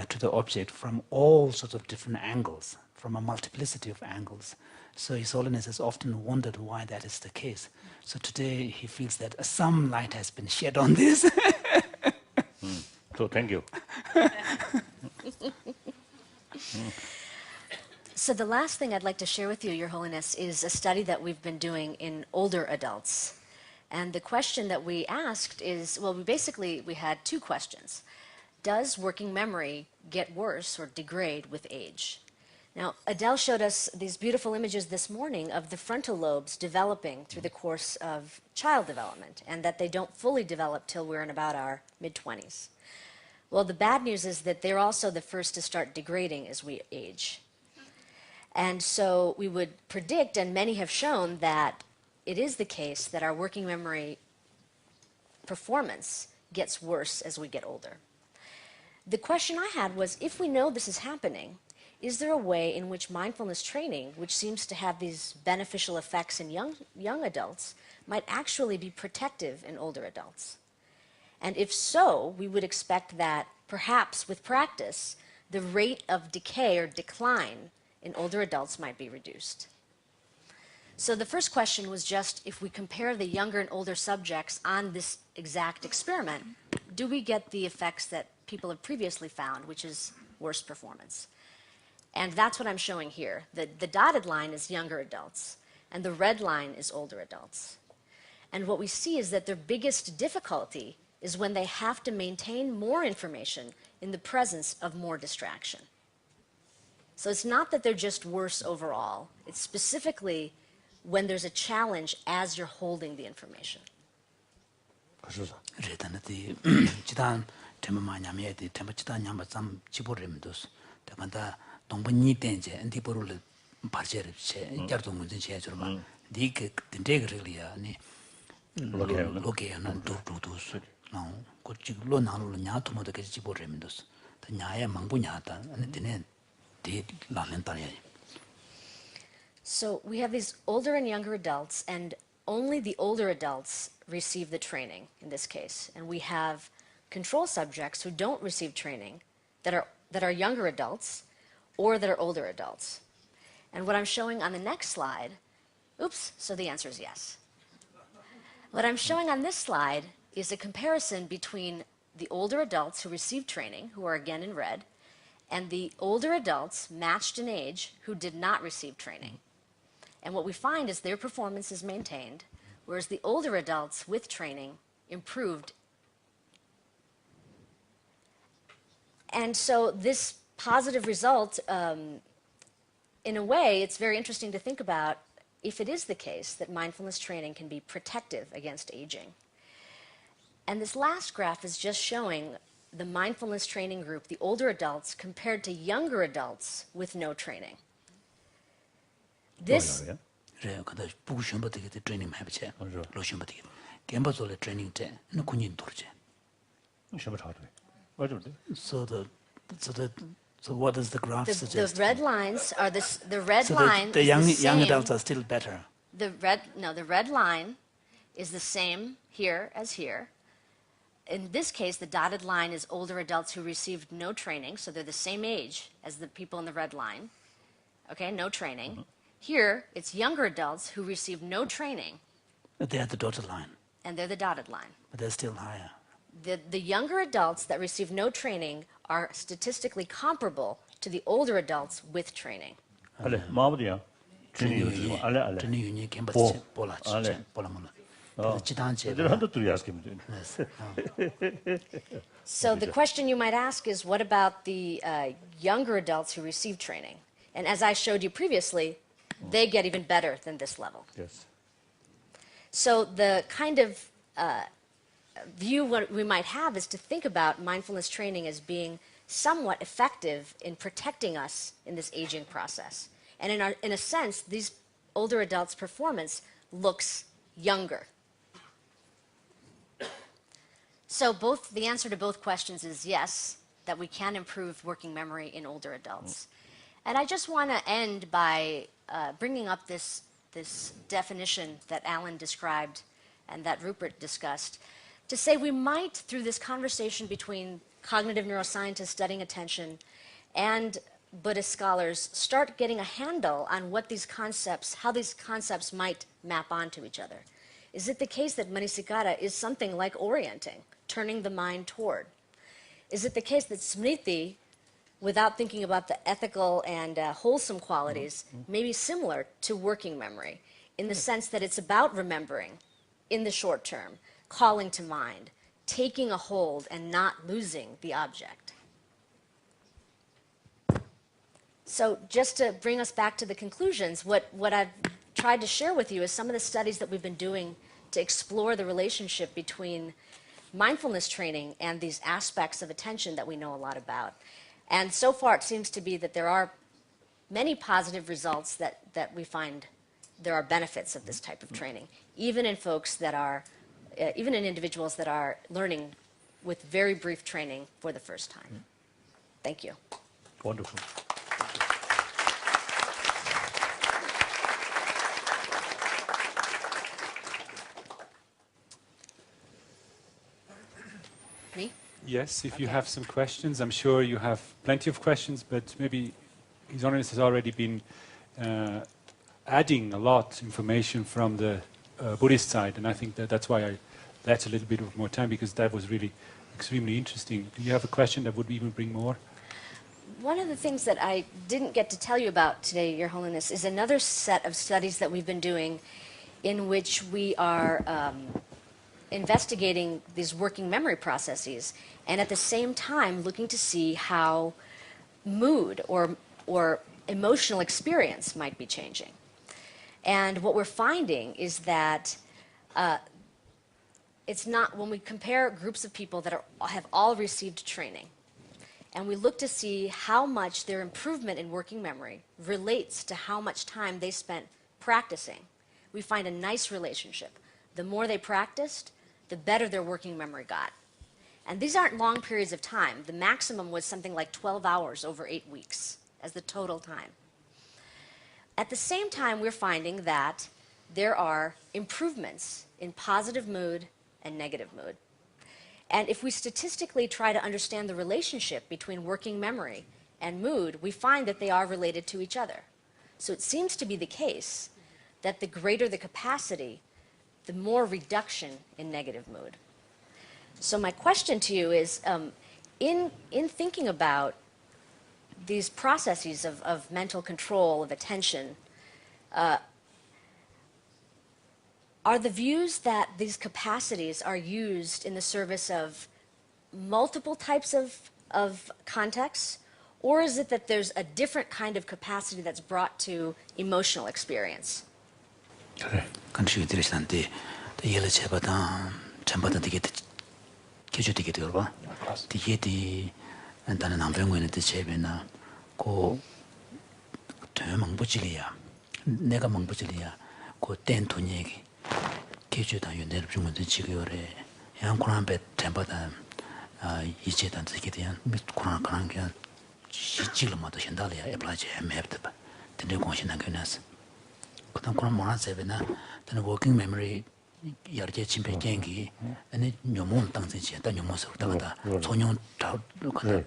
to the object from all sorts of different angles, from a multiplicity of angles. So His Holiness has often wondered why that is the case. So today he feels that some light has been shed on this. So thank you. So the last thing I'd like to share with you, Your Holiness, is a study that we've been doing in older adults. And the question that we asked is, well, we had two questions. Does working memory get worse or degrade with age? Now, Adele showed us these beautiful images this morning of the frontal lobes developing through the course of child development, and that they don't fully develop till we're in about our mid-20s. Well, the bad news is that they're also the first to start degrading as we age. And so we would predict, and many have shown, that it is the case that our working memory performance gets worse as we get older. The question I had was, if we know this is happening, is there a way in which mindfulness training, which seems to have these beneficial effects in young adults, might actually be protective in older adults? And if so, we would expect that perhaps with practice, the rate of decay or decline in older adults might be reduced. So the first question was just, if we compare the younger and older subjects on this exact experiment, do we get the effects that people have previously found, which is worse performance? And that's what I'm showing here. The dotted line is younger adults, and the red line is older adults. And what we see is that their biggest difficulty is when they have to maintain more information in the presence of more distraction. So it's not that they're just worse overall. It's specifically when there's a challenge as you're holding the information. 로게 난 도도도스 나 고치로 나로 냐도 모두 그 집어레민도스 더 냐야 망부냐다 아니 되네 데 라멘다야. So we have these older and younger adults, and only the older adults receive the training in this case. And we have control subjects who don't receive training that are younger adults or that are older adults. And what I'm showing on the next slide, so the answer is yes. What I'm showing on this slide is a comparison between the older adults who received training, who are again in red, and the older adults matched in age who did not receive training. And what we find is their performance is maintained, whereas the older adults with training improved. And so this positive result, in a way, it's very interesting to think about if it is the case that mindfulness training can be protective against aging. And this last graph is just showing the mindfulness training group, the older adults, compared to younger adults with no training. This 그래요. 근데 부셔버 되게 트레이닝 해보자. 로셔버 되게. gembazola training te no kunyin dorje. So what does the graph suggest? The red lines are the red so line. The young adults are still better. The red line is the same here as here. In this case, the dotted line is older adults who received no training, so they're the same age as the people in the red line. Okay, no training. Mm-hmm. Here, it's younger adults who received no training. But they are the dotted line. And they're the dotted line. But they're still higher. The younger adults that receive no training are statistically comparable to the older adults with training. So the question you might ask is, what about the younger adults who receive training? And as I showed you previously, they get even better than this level. Yes. So the kind of view what we might have is to think about mindfulness training as being somewhat effective in protecting us in this aging process. And in a sense, these older adults' performance looks younger. So the answer to both questions is yes, that we can improve working memory in older adults. And I just want to end by bringing up this definition that Alan described and that Rupert discussed, to say we might, through this conversation between cognitive neuroscientists studying attention and Buddhist scholars, start getting a handle on what these concepts, how these concepts might map onto each other. Is it the case that Manasikara is something like orienting, turning the mind toward? Is it the case that smriti, without thinking about the ethical and wholesome qualities, may be similar to working memory, in the sense that it's about remembering in the short term, calling to mind, taking a hold and not losing the object? So just to bring us back to the conclusions, what I've tried to share with you is some of the studies that we've been doing to explore the relationship between mindfulness training and these aspects of attention that we know a lot about. And so far it seems to be that there are many positive results that we find there are benefits of this type of training, even in folks that are, even in individuals that are learning with very brief training for the first time. Thank you. Wonderful. Me? Yes, if you have some questions, I'm sure you have plenty of questions, but maybe His Holiness has already been adding a lot information from the Buddhist side, and I think that's why that's a little bit of more time, because that was really extremely interesting. Do you have a question that would even bring more? One of the things that I didn't get to tell you about today, Your Holiness, is another set of studies that we've been doing in which we are investigating these working memory processes, and at the same time looking to see how mood or emotional experience might be changing. And what we're finding is that it's not, when we compare groups of people that have all received training, and we look to see how much their improvement in working memory relates to how much time they spent practicing, we find a nice relationship. the more they practiced, the better their working memory got. And these aren't long periods of time. The maximum was something like 12 hours over 8 weeks as the total time. At the same time, we're finding that there are improvements in positive mood and negative mood. And if we statistically try to understand the relationship between working memory and mood, we find that they are related to each other. So it seems to be the case that the greater the capacity, the more reduction in negative mood. So my question to you is, in thinking about these processes of mental control, of attention, are the views that these capacities are used in the service of multiple types of contexts, or is it that there's a different kind of capacity that's brought to emotional experience? 그래. 간식이 들으시는데 예를 제바다 전바다 되게 기초 되게 들어봐. 되게 나는 안 배운 거 있는데 제베나 고 대망부질이야. 내가 망부질이야. 고 땐돈 얘기. 기초다 연대를 좀 먼저 지겨래. 양 코난배 전바다 이제단 되게 대한 코난 그런 게 시질로마도 현달이야. 애플라이제 맵다. 근데 공신한 거냐스. 그다음 그런 모나세베나 저는 워킹 메모리 여러 개 침배 경기 아니 녀몬 당선지 다 녀몬서 다가다 전용 다 그래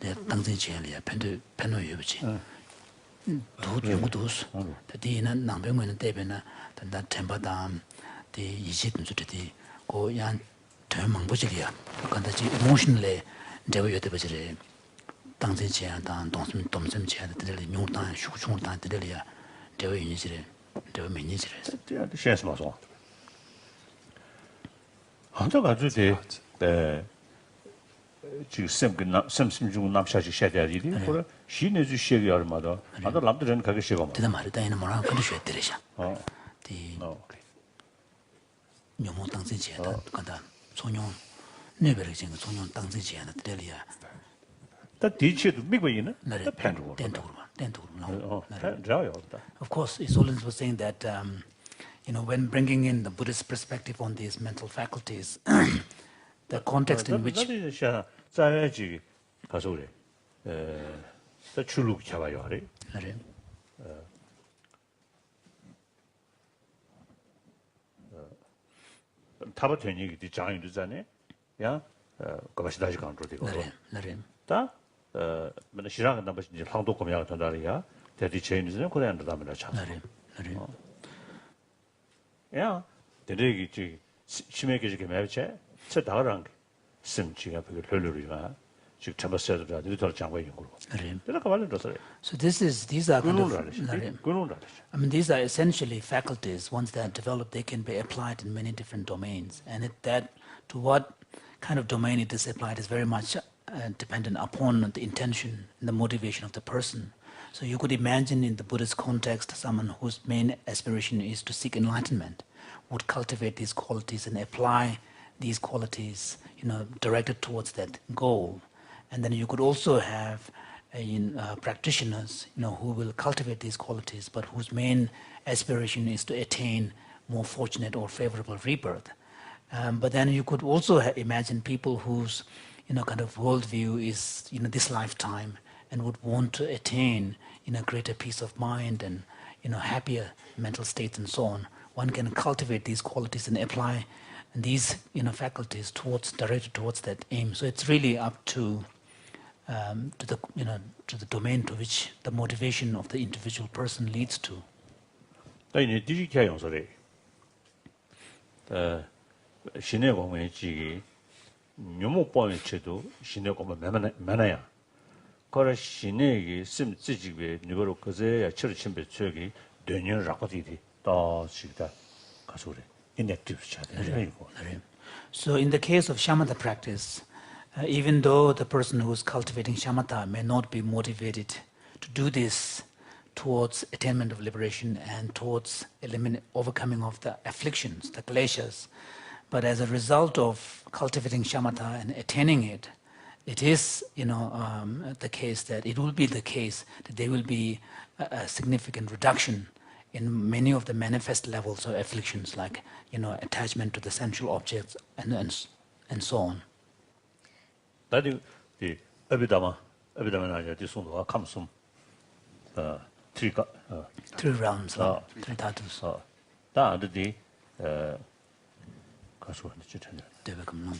내 당선지야 펜도 유지 도 연구도스 대디는 남병원은 대변나 단다 템바다 대 이집은 주디 고얀 대망부질이야 간다지 이모션레 제가 여대버지래 당선지야 단 동심지야 들리 용단 슈충단 들리야 제가 인지래 제가 매니지래 시에서 봐서 한자가 주제 지금 샘심중 남샤지 셔야지 그래 시내주 시에 얼마다 아다 남들은 가게 시가 뭐 대단 말이다 이는 뭐라 그리 쉬어 들으셔 디 녀모 당선지야 간다 소뇽 네베르 지금 소뇽 당선지야 들리야 다 디치도 미국이네 다 펜도 Of course, Solons was saying that when bringing in the Buddhist perspective on these mental faculties, the context in which 자야지 가서 그래. 저 출룩 잡아요, 그래. 그래. 타버 되니기 장인도 전에 야, 그것이 다시 강조로 되고. 그래. 다 맨 시랑 남아 이제 항도 검야가 전달이야. 대디 체인지는 그래 안 된다면 참. 그래. 야, 대대기 지 심하게 지게 매체 저 다가랑 심지가 그 별로리가 즉 잡았어야 돼. 더 장고에 연구로. 그래. 내가 말했어. So these are kind of I mean these are essentially faculties. Once they are developed, they can be applied in many different domains, and to what kind of domain it is applied is very much dependent upon the intention and the motivation of the person. So you could imagine in the Buddhist context, someone whose main aspiration is to seek enlightenment would cultivate these qualities and apply these qualities, directed towards that goal. And then you could also have practitioners, who will cultivate these qualities, but whose main aspiration is to attain more fortunate or favorable rebirth. But then you could also imagine people whose kind of worldview is this lifetime and would want to attain greater peace of mind and happier mental states and so on. One can cultivate these qualities and apply these faculties directed towards that aim. So it's really up to the domain to which the motivation of the individual person leads to. 이제 디지털 용서래. 신의 공의 지기 묘목범의체도 신의 공의 매나야. 그래 신의 심 지지게 누구로 그제야 처리 침배 처기 되는 라고디디 더 시다 가서래. 인액티브 차대. So in the case of shamatha practice, even though the person who is cultivating shamatha may not be motivated to do this towards attainment of liberation and towards overcoming of the afflictions, the kleshas, but as a result of cultivating shamatha and attaining it, it is, the case that it will be the case that there will be a significant reduction in many of the manifest levels of afflictions, like attachment to the sensual objects and so on. 다들 이 어비다마나 이제 송도가 감숨 트리가 Three realms, three dhatus. 다들이 가서 이제 전혀 Devakam.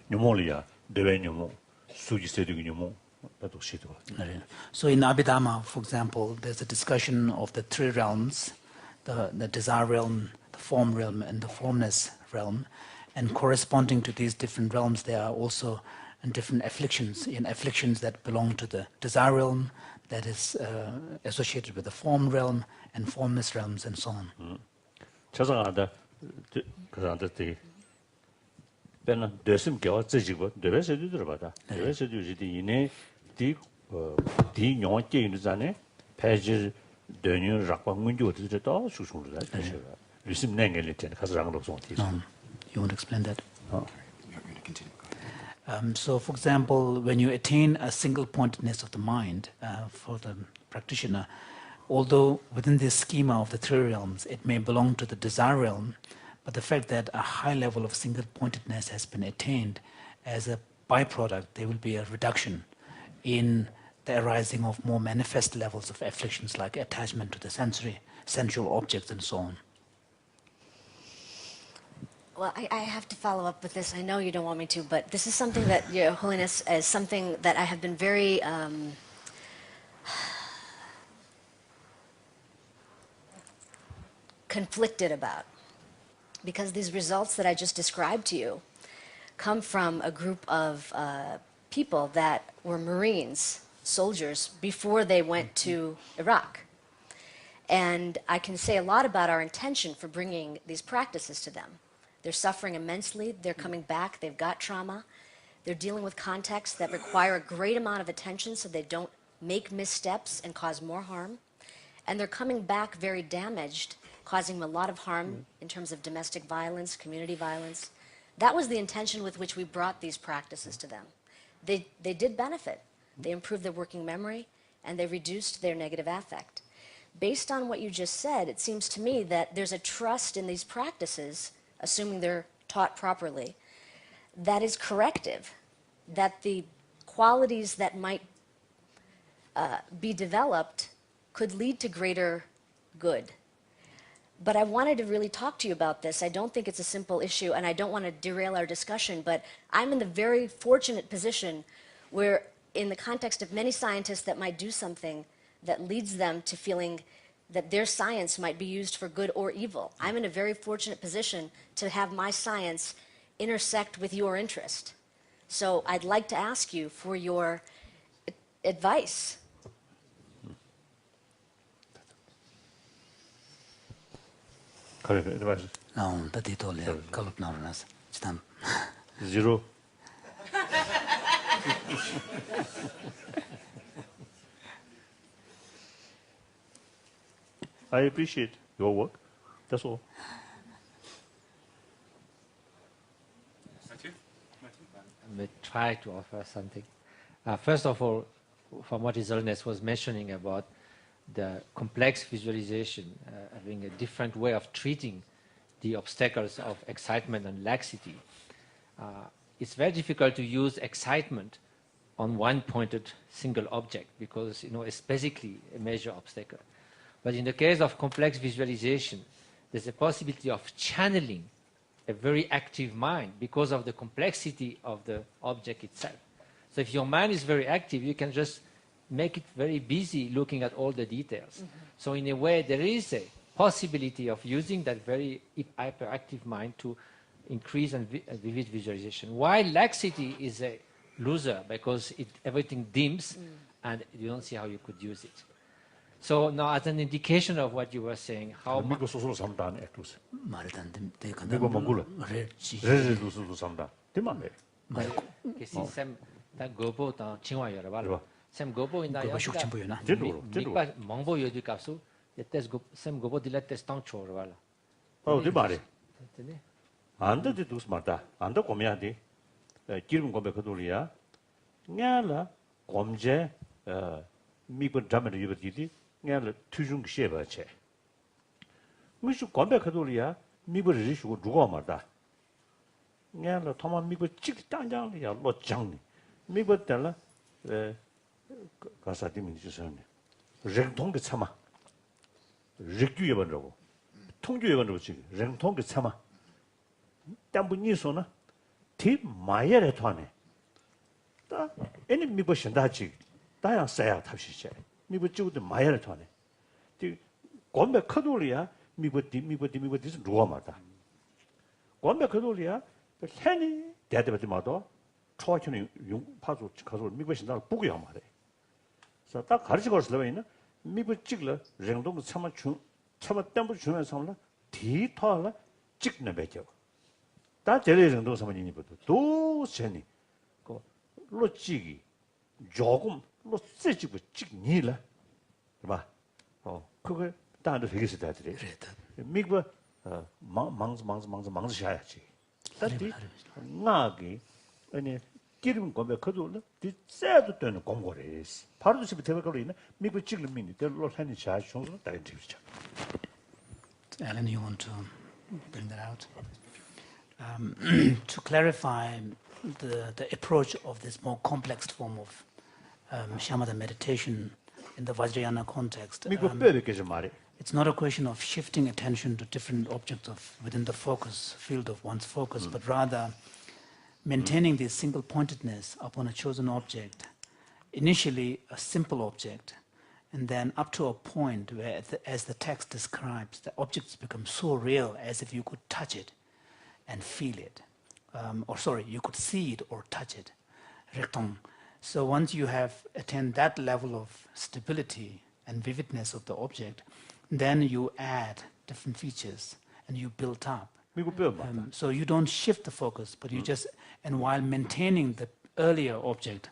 뉴몰이야 대외 뉴몰 수지세득 뉴몰 나도 시도. So in Abhidhamma, for example, there's a discussion of the three realms, the desire realm, the form realm, and the formless realm. And corresponding to these different realms, there are also different afflictions. In afflictions that belong to the desire realm, that is associated with the form realm and formless realms, and so on. 자상하다 그런데 배는 되심 겨 지지고 되베서도 들어봐다. 되베서도 이제 이내 디 용어께 있는 자네 배지 되는 작방문도 어디서 또 수술을 다 되셔. 리심 냉을 때는 가서 랑으로 송티. You want to explain that? You're going to continue. So, for example, when you attain a single-pointedness of the mind for the practitioner, although within this schema of the three realms, it may belong to the desire realm, but the fact that a high level of single-pointedness has been attained, as a byproduct, there will be a reduction in the arising of more manifest levels of afflictions like attachment to the sensual objects, and so on. Well, I have to follow up with this. I know you don't want me to, but this is something that, Your Holiness, is something that I have been very conflicted about. Because these results that I just described to you come from a group of people that were Marines, soldiers, before they went to Iraq. And I can say a lot about our intention for bringing these practices to them. They're suffering immensely. They're coming back. They've got trauma. They're dealing with contexts that require a great amount of attention so they don't make missteps and cause more harm. And they're coming back very damaged, causing them a lot of harm in terms of domestic violence, community violence. That was the intention with which we brought these practices to them. They did benefit. They improved their working memory, and they reduced their negative affect. Based on what you just said, it seems to me that there's a trust in these practices, assuming they're taught properly, that is corrective, that the qualities that might be developed could lead to greater good. But I wanted to really talk to you about this. I don't think it's a simple issue, and I don't want to derail our discussion, but I'm in the very fortunate position where, in the context of many scientists that might do something that leads them to feeling that their science might be used for good or evil. I'm in a very fortunate position to have my science intersect with your interest. So I'd like to ask you for your advice. No, that it all kalup narunas. Zero. I appreciate your work. That's all. I may try to offer something. First of all, from what His Holiness was mentioning about the complex visualization, having a different way of treating the obstacles of excitement and laxity, it's very difficult to use excitement on one-pointed single object because it's basically a major obstacle. But in the case of complex visualization, there's a possibility of channeling a very active mind because of the complexity of the object itself. So if your mind is very active, you can just make it very busy looking at all the details. So in a way, there is a possibility of using that very hyperactive mind to increase and vivid visualization. While laxity is a loser because everything dims and you don't see how you could use it. So now, as an indication of what you were saying, how 미국 소설로 산다 안 액투스. 말단 미국 몽골. 레레도스도 산다. 대만에. 그래서 샘 고보 다 칭화여라 봐. 샘 고보 인다 고보 숙침보여나. 미과 몽보 요디 값수 예테스 샘 고보 딜레테스 땅 초라 봐. 대만에. 안데도 두스 말다. 안데 고미야디. 기름 고베 그돌이야. 냐라 곰제 미국 담에 유버디디 냐라 투중 시에바체. 무슨 관백하도리야 미버리 주고 누가 말다 내가 도마 미버 찍 땅장이야 뭐 장니 미버 때라 가사 되면 주선네 랭통게 참아 렉규에 번다고 통주에 번다고 지금 랭통게 참아 담분이소나 티 마야레 토네 다 애니 미버 신다지 다양 싸야 탑시체 미버 찍고도 마야레 토네 티 관배 커돌이야 미버디 누가 말다 관배 커돌이야 헨이 대대버디 마도 초아치는 용 파주 가서 미버 신다를 보고야 말해 그래서 딱 가르치고 있으면 미버 찍了 랭동 참아 땀부 주면서 하면 뒤터라 찍는 배죠 다 제일 정도 사람이 보도 도 전이 그 로찌기 조금 로 쓰지고 찍니라 봐 그거 다들 되게 쓰다들이 미버 망스 샤야지 다디 나기 아니 기름 거면 그도 뒤세도 되는 공고래스 바로 집에 대박으로 있는 미국 찍는 미니 대로 하는 자 총선 다른 집이죠. Alan, you want to bring that out? To clarify the approach of this more complex form of shamatha meditation in the Vajrayana context, 미국 뼈밖에 좀 말해. it's not a question of shifting attention to different objects within the focus field of one's focus, but rather maintaining this single pointedness upon a chosen object, initially a simple object, and then up to a point where, as the text describes, the objects become so real as if you could touch it and feel it. You could see it or touch it. Retong. So once you have attained that level of stability and vividness of the object, then you add different features and you build up. So you don't shift the focus, but you just, and while maintaining the earlier object,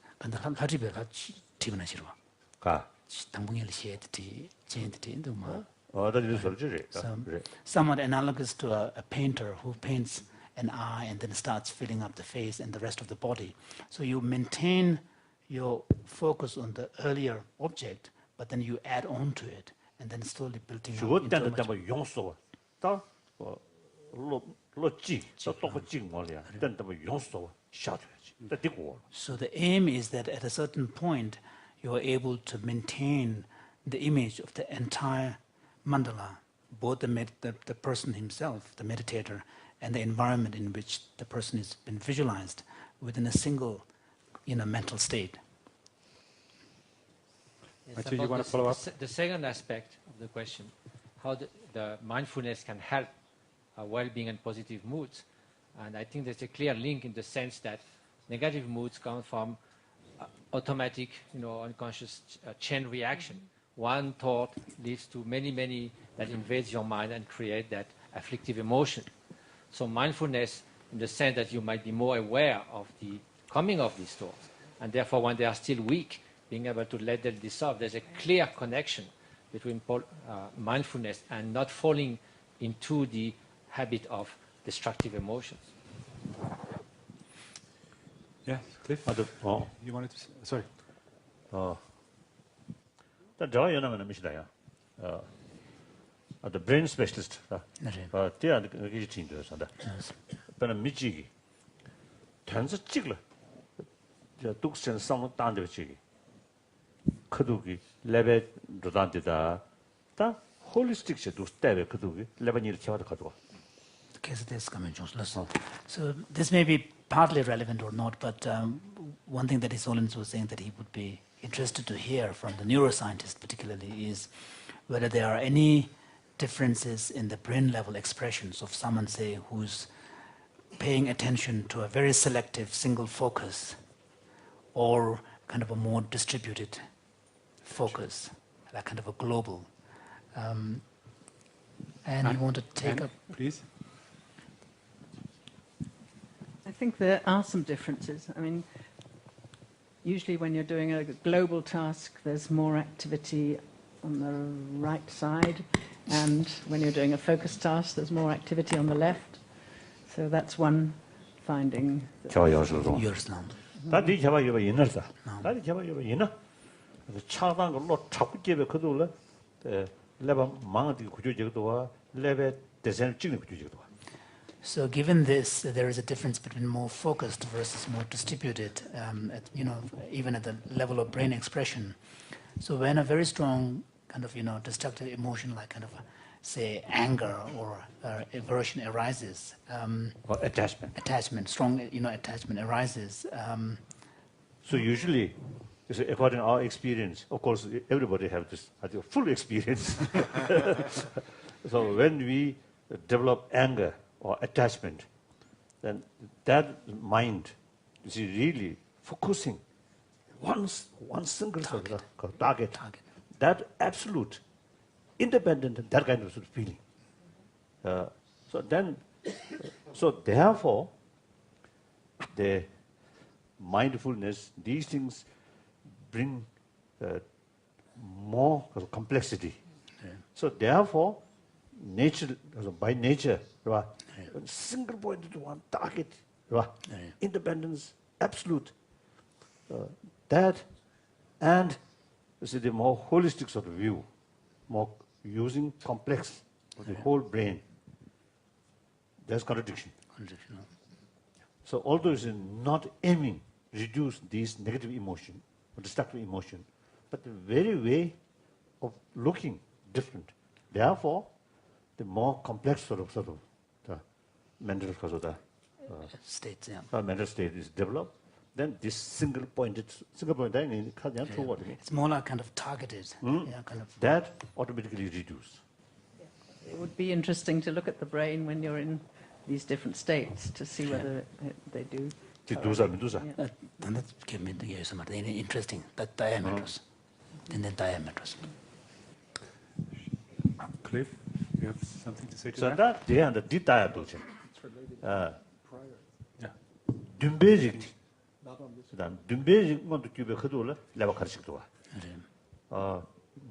somewhat analogous to a painter who paints an eye and then starts filling up the face and the rest of the body. So you maintain your focus on the earlier object, but then you add on to it and then slowly building up into So the aim is that at a certain point you are able to maintain the image of the entire mandala, both the person himself, the meditator, and the environment in which the person has been visualized within a single mental state. Archie, you want to follow up? The second aspect of the question, how the mindfulness can help well-being and positive moods. And I think there's a clear link in the sense that negative moods come from automatic, unconscious chain reaction. One thought leads to many that invades your mind and create that afflictive emotion. So mindfulness, in the sense that you might be more aware of the coming of these thoughts, and therefore when they are still weak, being able to let them dissolve. There's a clear connection between mindfulness and not falling into the habit of destructive emotions. Yeah, Cliff? You wanted to say? Sorry. The brain specialist. They are the team. But a Michigi. Turns a chigler. The Dukes and some down the chiggy. Kadugi, Lebe, Rodantida, the holistic to stab Kadugi, Lebanese Chavakadua. The case of this convention. So this may be partly relevant or not, but one thing that His Holiness was saying that he would be interested to hear from the neuroscientist particularly is whether there are any differences in the brain level expressions of someone, say, who's paying attention to a very selective single focus or kind of a more distributed focus, like kind of a global. And you want to take up... Please. I think there are some differences. I mean, usually when you're doing a global task, there's more activity on the right side, and when you're doing a focus task, there's more activity on the left. So that's one finding. 차단 걸로 자꾸 집에 그도를 레바 망한테 구조적도와 레벨 대전 찍는 거 주지도. So given this, there is a difference between more focused versus more distributed, even at the level of brain expression. So when a very strong kind of, destructive emotion like kind of, say, anger or aversion arises, or attachment. Strong, attachment arises. So usually, according to our experience, of course, everybody have this full experience. So when we develop anger or attachment, then that mind is really focusing one single target. That absolute, independent, that kind of feeling. So therefore, the mindfulness, these things bring more complexity. Yeah. So therefore, nature, by nature, right, single pointed one target, right, independence, absolute. That and the more holistic sort of view, more using complex of the whole brain. There's contradiction. So although it's not aiming to reduce these negative emotion or destructive emotion, but the very way of looking different. Therefore, the more complex sort of the mental state, mental state is developed. Then this single point, it's more like kind of targeted. That automatically reduce. It would be interesting to look at the brain when you're in these different states to see whether they do. That's interesting. That diameters. And then diameters. Cliff, you have something to say to so that? that they are the diameters. 듬베지 것도 규베 그도를 레바 가르치기도 와.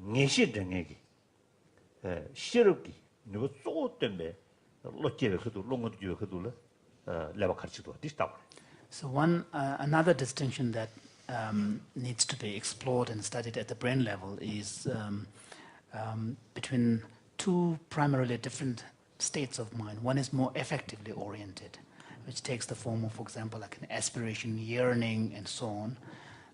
녜시 등에기. 시럽기. 누구 쏘 때문에 로제베 그도 롱도 규베 그도를 레바 가르치기도 와. 디스타. So another distinction that needs to be explored and studied at the brain level is between two primarily different states of mind. One is more affectively oriented, which takes the form of, for example, like an aspiration, yearning, and so on.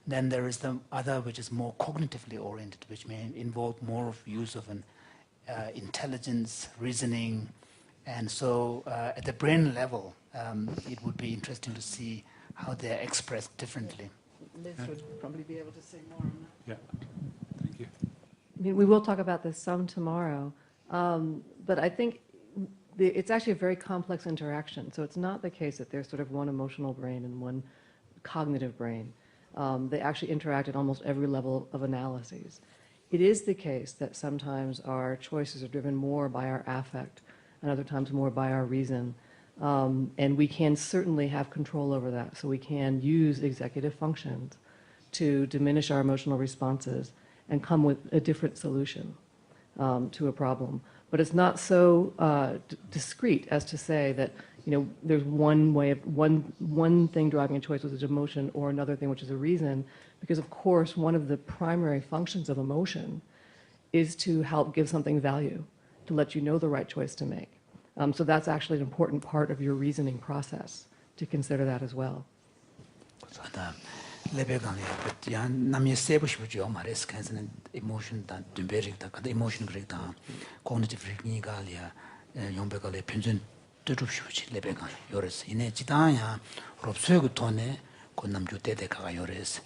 Then there is the other, which is more cognitively oriented, which may involve more of use of an intelligence, reasoning. And so at the brain level, it would be interesting to see how they're expressed differently. Liz would probably be able to say more on that. Yeah, thank you. I mean, we will talk about this some tomorrow, but I think it's actually a very complex interaction. So it's not the case that there's sort of one emotional brain and one cognitive brain. They actually interact at almost every level of analyses. It is the case that sometimes our choices are driven more by our affect and other times more by our reason. And we can certainly have control over that. So we can use executive functions to diminish our emotional responses and come with a different solution to a problem. But it's not so discrete as to say that there's one way of one thing driving a choice, which is emotion, or another thing, which is a reason. Because of course, one of the primary functions of emotion is to help give something value, to let you know the right choice to make. So that's actually an important part of your reasoning process to consider that as well. 레벨강에 야 남이 세부 싶죠 말했을 간서는 emotion 다 듬베릭다 근데 emotion 그랬다 cognitive technique이야 용백을에 편전 뜻없이 레벨강 요레스 이내 지다야 롭스고 돈에 그 남주 때대가가 요레스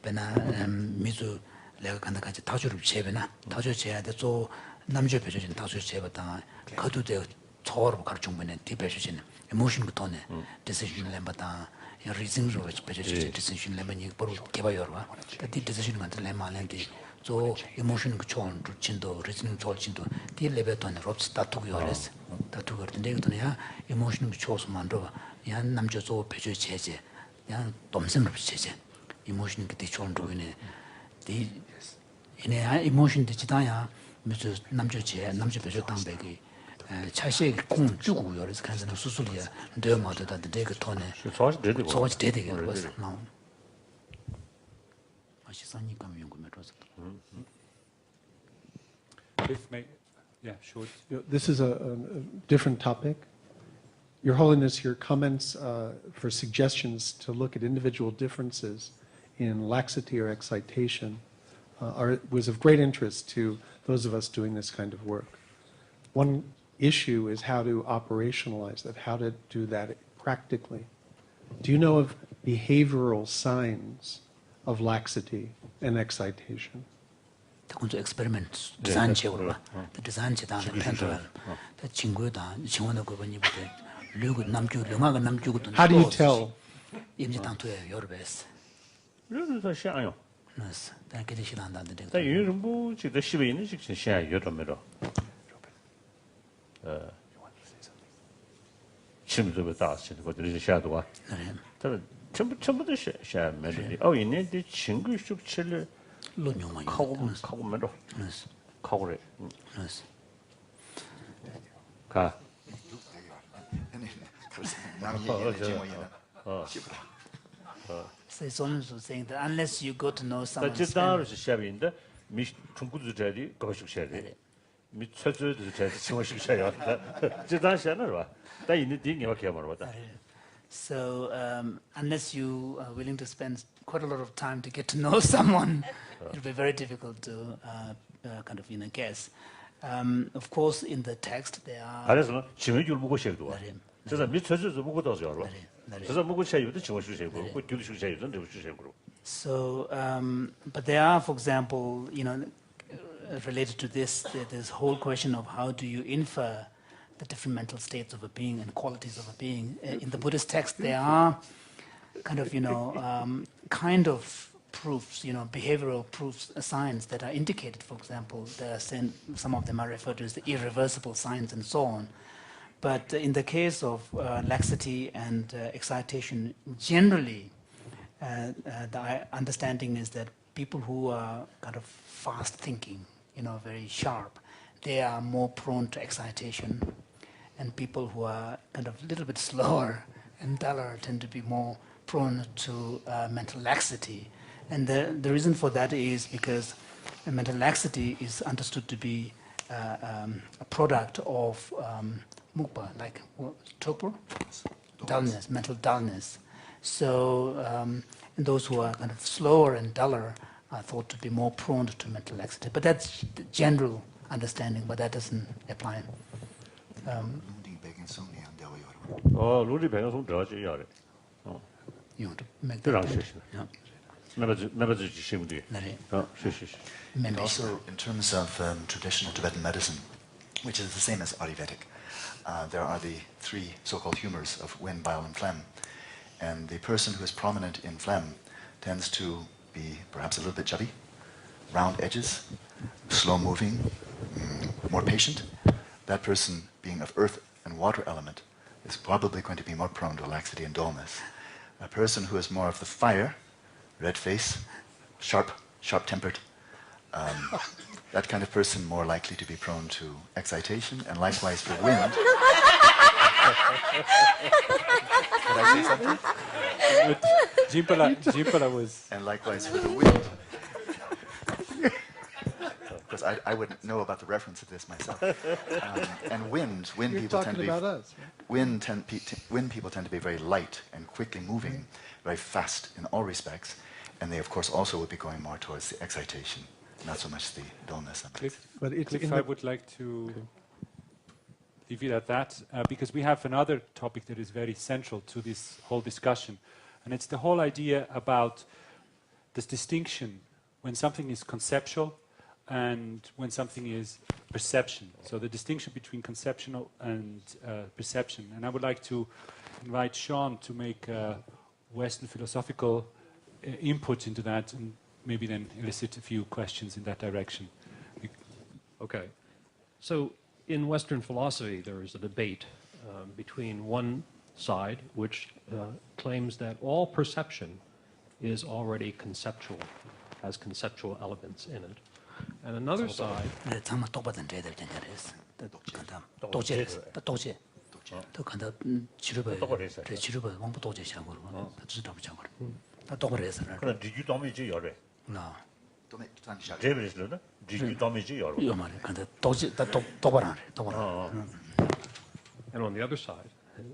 배나 미주 내가 간다까지 다주를 제배나 다주 제야 돼서 남주 배주진 다주 제봤다 그도 돼 저로 가르쳐 주면 디베주진 emotion 그 돈에 decision 램바다 reason which better decision lemon you put kebayor wa the decision kan le malenti so emotion ku chon chindo reasoning chol chindo the level ton robs tatu yores tatu gor de ton ya emotion ku chos mando ya namjo so beje cheje ya domsem cheje emotion ki chon do ne the ine emotion de chidaya mucho namjo che namjo beje tambegi 차시 공 주고 여기서 간다는 수술이야. 내 마다다 내가 돈에 소화지 되게 그래서 나오. 맛이 사니까 연구면 줘서. If may, Yeah, short. This is a different topic. Your Holiness, your comments for suggestions to look at individual differences in laxity or excitation was of great interest to those of us doing this kind of work. One issue is how to operationalize that, how to do that practically. Do you know of behavioral signs of laxity and excitation? kunzu experiment design chegurwa the design che da pendral the chinggoda chingwana go bani bude lugu namju lunga ga namju go How do you tell? imji tangtoye yorbes 르르서 샤요 nas da ke de shidan da de 다 유르부 지도 시베 있는 직신 샤 요러메로 심즈베 다스 거들이 샤도와 다 전부도 샤 메리 있네 데 친구 쭉 칠을 로뇽만 하고 메로 nas 가고래 nas 가 so it's also saying that unless you go to know someone 다지다르 샤비인데 미 중국도 자리 거식 샤리 미 최저도 자리 중식 샤요 지다 샤나라 다 있는 딩이 와 개말보다 So unless you are willing to spend quite a lot of time to get to know someone, it'll be very difficult to kind of guess. Of course, in the text there are. 알아서 지문줄 보고 셔도 와. 그래서 미쳐서 보고 더 셔로. 그래서 보고 셔도 지문줄 셔고, 그 교리식 셔도 내고 셔고. So, but there are, for example, related to this, there's whole question of how do you infer the different mental states of a being and qualities of a being. In the Buddhist text, there are kind of proofs, behavioral proofs, signs that are indicated. For example, some of them are referred to as the irreversible signs and so on. But in the case of laxity and excitation, generally, the understanding is that people who are kind of fast thinking, very sharp, they are more prone to excitation, and people who are kind of a little bit slower and duller tend to be more prone to mental laxity. And the reason for that is because mental laxity is understood to be a product of mukpa, like torpor, dullness, mental dullness. So and those who are kind of slower and duller are thought to be more prone to mental laxity. But that's the general understanding, but that doesn't apply. 룰이 배경성 들어가지 야래. You want to make 그랑 that point? 셔. 나바지 지심디. 네. 셔. And also, in terms of traditional Tibetan medicine, which is the same as Ayurvedic, there are the three so-called humors of wind, bile, and phlegm. And the person who is prominent in phlegm tends to be perhaps a little bit chubby, round edges, slow-moving, more patient. That person, being of earth and water element, is probably going to be more prone to laxity and dullness. A person who is more of the fire, red face, sharp-tempered, that kind of person more likely to be prone to excitation, and likewise for wind. Did I say something? Jimpala was... And likewise for the wind. Because I wouldn't know about the reference of this myself. And wind You're people talking tend to be... about us. Right? Wind people tend to be very light and quickly moving, very fast in all respects, and they of course also would be going more towards the excitation, not so much the dullness. Cliff, But I would like to leave it at that, because we have another topic that is very central to this whole discussion, and it's the whole idea about this distinction when something is conceptual and when something is perception. So the distinction between conceptual and perception. And I would like to invite Sean to make Western philosophical input into that, and maybe then elicit a few questions in that direction. Okay. So in Western philosophy, there is a debate between one side, which claims that all perception is already conceptual, has conceptual elements in it. And another side... 제베리스는 디지털미지 여러. 이 말이 근데 똑바로 And on the other side,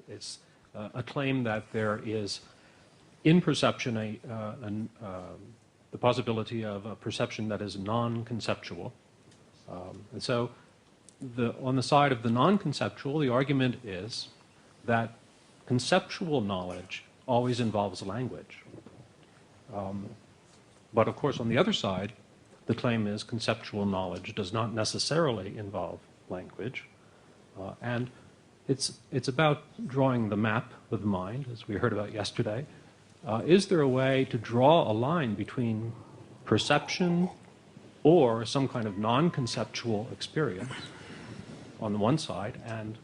it's a claim that there is in perception the possibility of a perception that is non-conceptual. And so on the side of the non-conceptual, the argument is that conceptual knowledge always involves language. But of course, on the other side, the claim is conceptual knowledge does not necessarily involve language. And it's about drawing the map of the mind, as we heard about yesterday. Is there a way to draw a line between perception or some kind of non-conceptual experience on the one side and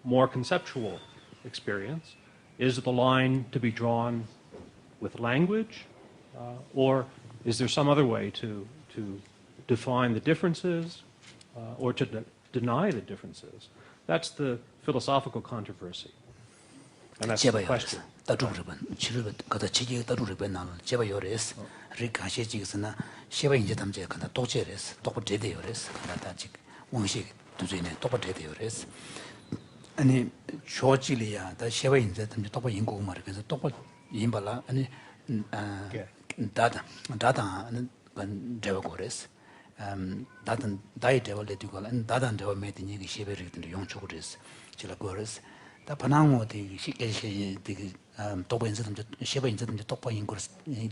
more conceptual experience? Is the line to be drawn with language, or is there some other way to define the differences or to deny the differences? That's the philosophical controversy, and that's the question. 아니 조질이야 다 쉐바 인제 좀 똑바 인고 말 그래서 똑바 인발라 아니 다다는 건 데버고레스 다단 다이 데벌레디고 안 다단 데버 메디니 쉐베르든데 용초고레스 지라고레스 다 바나모디 시케시 디기 똑바 인제 좀 쉐바 인제 좀 똑바 인고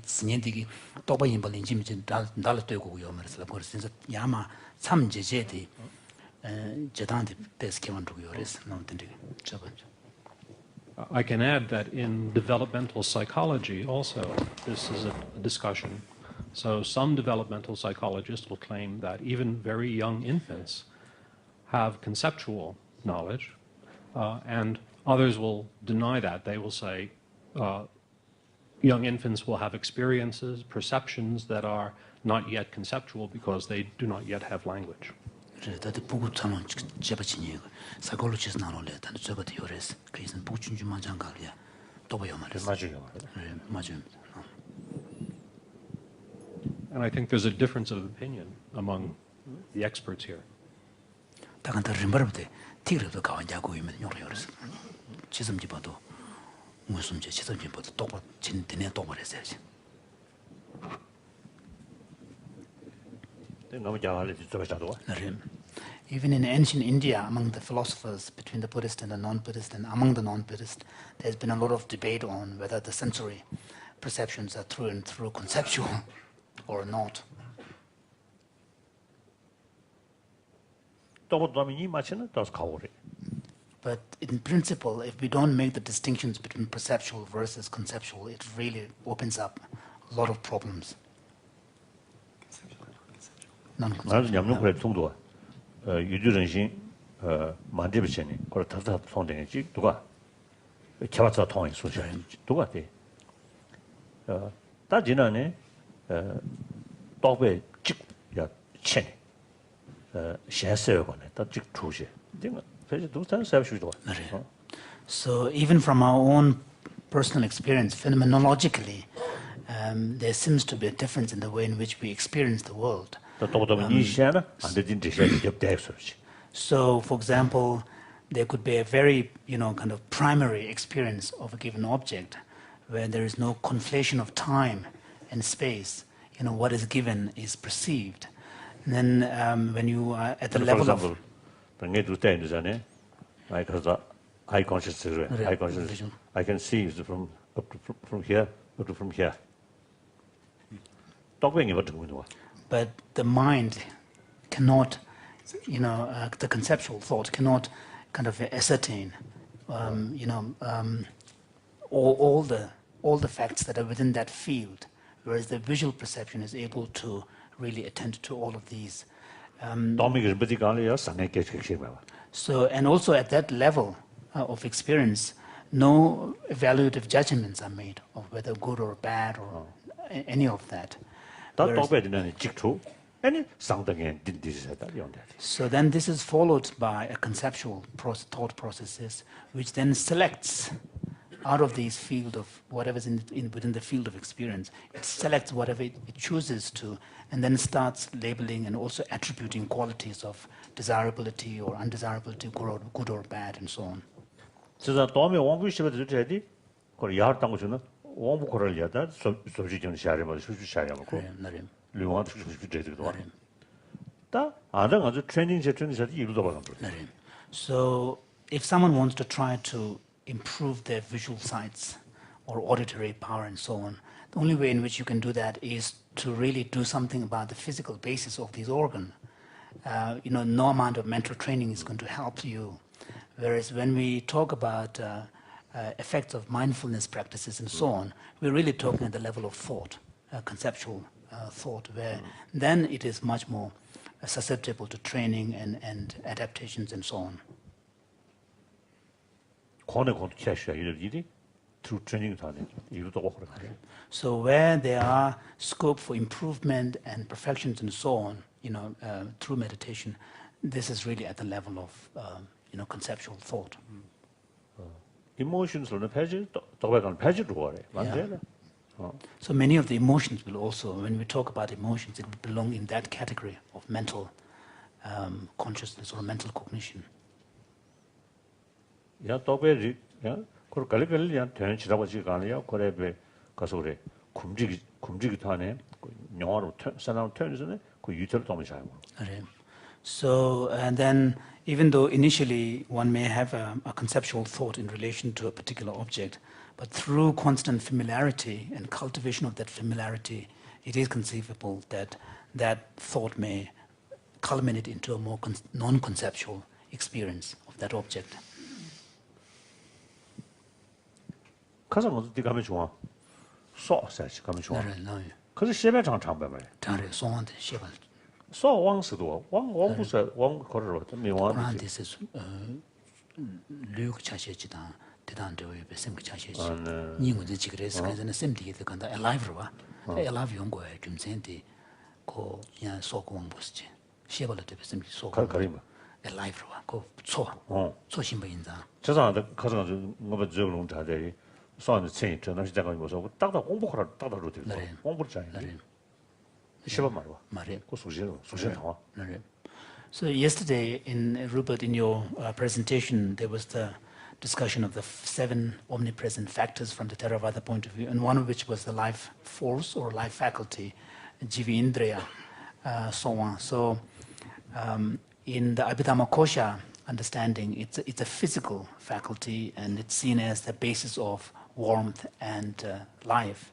스년디기 똑바 인발린 짐이 달달 되고요 말해서 그래서 야마 참제제디 I can add that in developmental psychology also, this is a discussion. So some developmental psychologists will claim that even very young infants have conceptual knowledge, and others will deny that. They will say young infants will have experiences, perceptions that are not yet conceptual because they do not yet have language. 다들 보고 참은 제바치니 사이콜로지스 나올래 단 저버도 요레스 그래서 보춘주만 장가리야 또 봐요 말이야 맞아요. 네 맞아요. And I think there's a difference of opinion among the experts here. 다간다 림버르데 티르도 가wan자고 이면 요레스 지점지 봐도 무슨 지점지 봐도 똑바 진대네 똑바래서야지. Even in ancient India, among the philosophers, between the Buddhist and the non-Buddhist, and among the non-Buddhist, there's been a lot of debate on whether the sensory perceptions are through and through conceptual or not. But in principle, if we don't make the distinctions between perceptual versus conceptual, it really opens up a lot of problems. 나는 냠는 그래 통도 유주전신 만지비체니 그걸 다다 통되지 누가 개발자 통이 소셜 누가 돼 다지나네 도배 직야 첸 셰세요 거네 다직 주시 내가 사실 도산 사업주도 So even from our own personal experience, phenomenologically, there seems to be a difference in the way in which we experience the world. So, for example, there could be a very, kind of primary experience of a given object where there is no conflation of time and space. What is given is perceived. And then when you are at the level of... eye consciousness, I can see from here up to from here. But the mind cannot, the conceptual thought cannot kind of ascertain, all the facts that are within that field, whereas the visual perception is able to really attend to all of these. So, and also at that level of experience, no evaluative judgments are made of whether good or bad or any of that. So then this is followed by a conceptual thought processes, which then selects out of these field of whatever's within the field of experience, it selects whatever it chooses to, and then starts labeling and also attributing qualities of desirability or undesirability, good or bad, and so on. 진짜 도움이 원구 시부터 되지. 그 야할 당고 저는 원부 거를 야다 소지전 샤리마 수수 샤리마고. 네. 류왕도 수수 되지도 않아. 다 아는 아주 트레이닝 제트는 이루도 받는 거. 네. So if someone wants to try to improve their visual sights or auditory power and so on, the only way in which you can do that is to really do something about the physical basis of these organs. No amount of mental training is going to help you. Whereas when we talk about effects of mindfulness practices and so on, we're really talking at the level of thought, conceptual thought, where then it is much more susceptible to training and adaptations and so on. So where there are scope for improvement and perfections and so on, through meditation, this is really at the level of conceptual thought. Emotions So many of the emotions will also, when we talk about emotions, it will belong in that category of mental consciousness or mental cognition. 야 또베리 야 그걸 갈갈이야 되는 지라고 지가 아니야 그래베 가서 그래 굶지기 타네 영화로 사람 태어나서네 그 유태를 좀 잘. So and then even though initially one may have a conceptual thought in relation to a particular object, but through constant familiarity and cultivation of that familiarity, it is conceivable that that thought may culminate into a more non-conceptual experience of that object. 가서 어디 가면 좋아? 소사시 가면 좋아. 네. 그래서 시베장 장배 말이야. 다래 소한테 시발. 소 왕스도 왕부서 왕 거를 좀 명한. 그런데서 류크 차시지다. 대단한데 왜 샘 차시지. 니고지 지그레스 간전에 샘디게 간다. 엘라이브로 봐. 엘라이브 연구에 좀 센데 고 그냥 소공 보스지. 시발을 때 샘디 소. 가리마. 엘라이브로 봐. 고 소. 소신부 인자. 저상한테 가서 뭐 저런 자들이 소한테 체인 전화 시작하는 거서 딱다 공부하라 딱다로 될 거. 공부를 잘 해. 시험 말이야. 그 소신 나와. So yesterday Rupert, in your presentation, there was the discussion of the 7 omnipresent factors from the Theravada point of view, and one of which was the life force or life faculty, Jivindriya, so on. So in the Abhidhamma Kosha understanding, it's a physical faculty, and it's seen as the basis of warmth and life.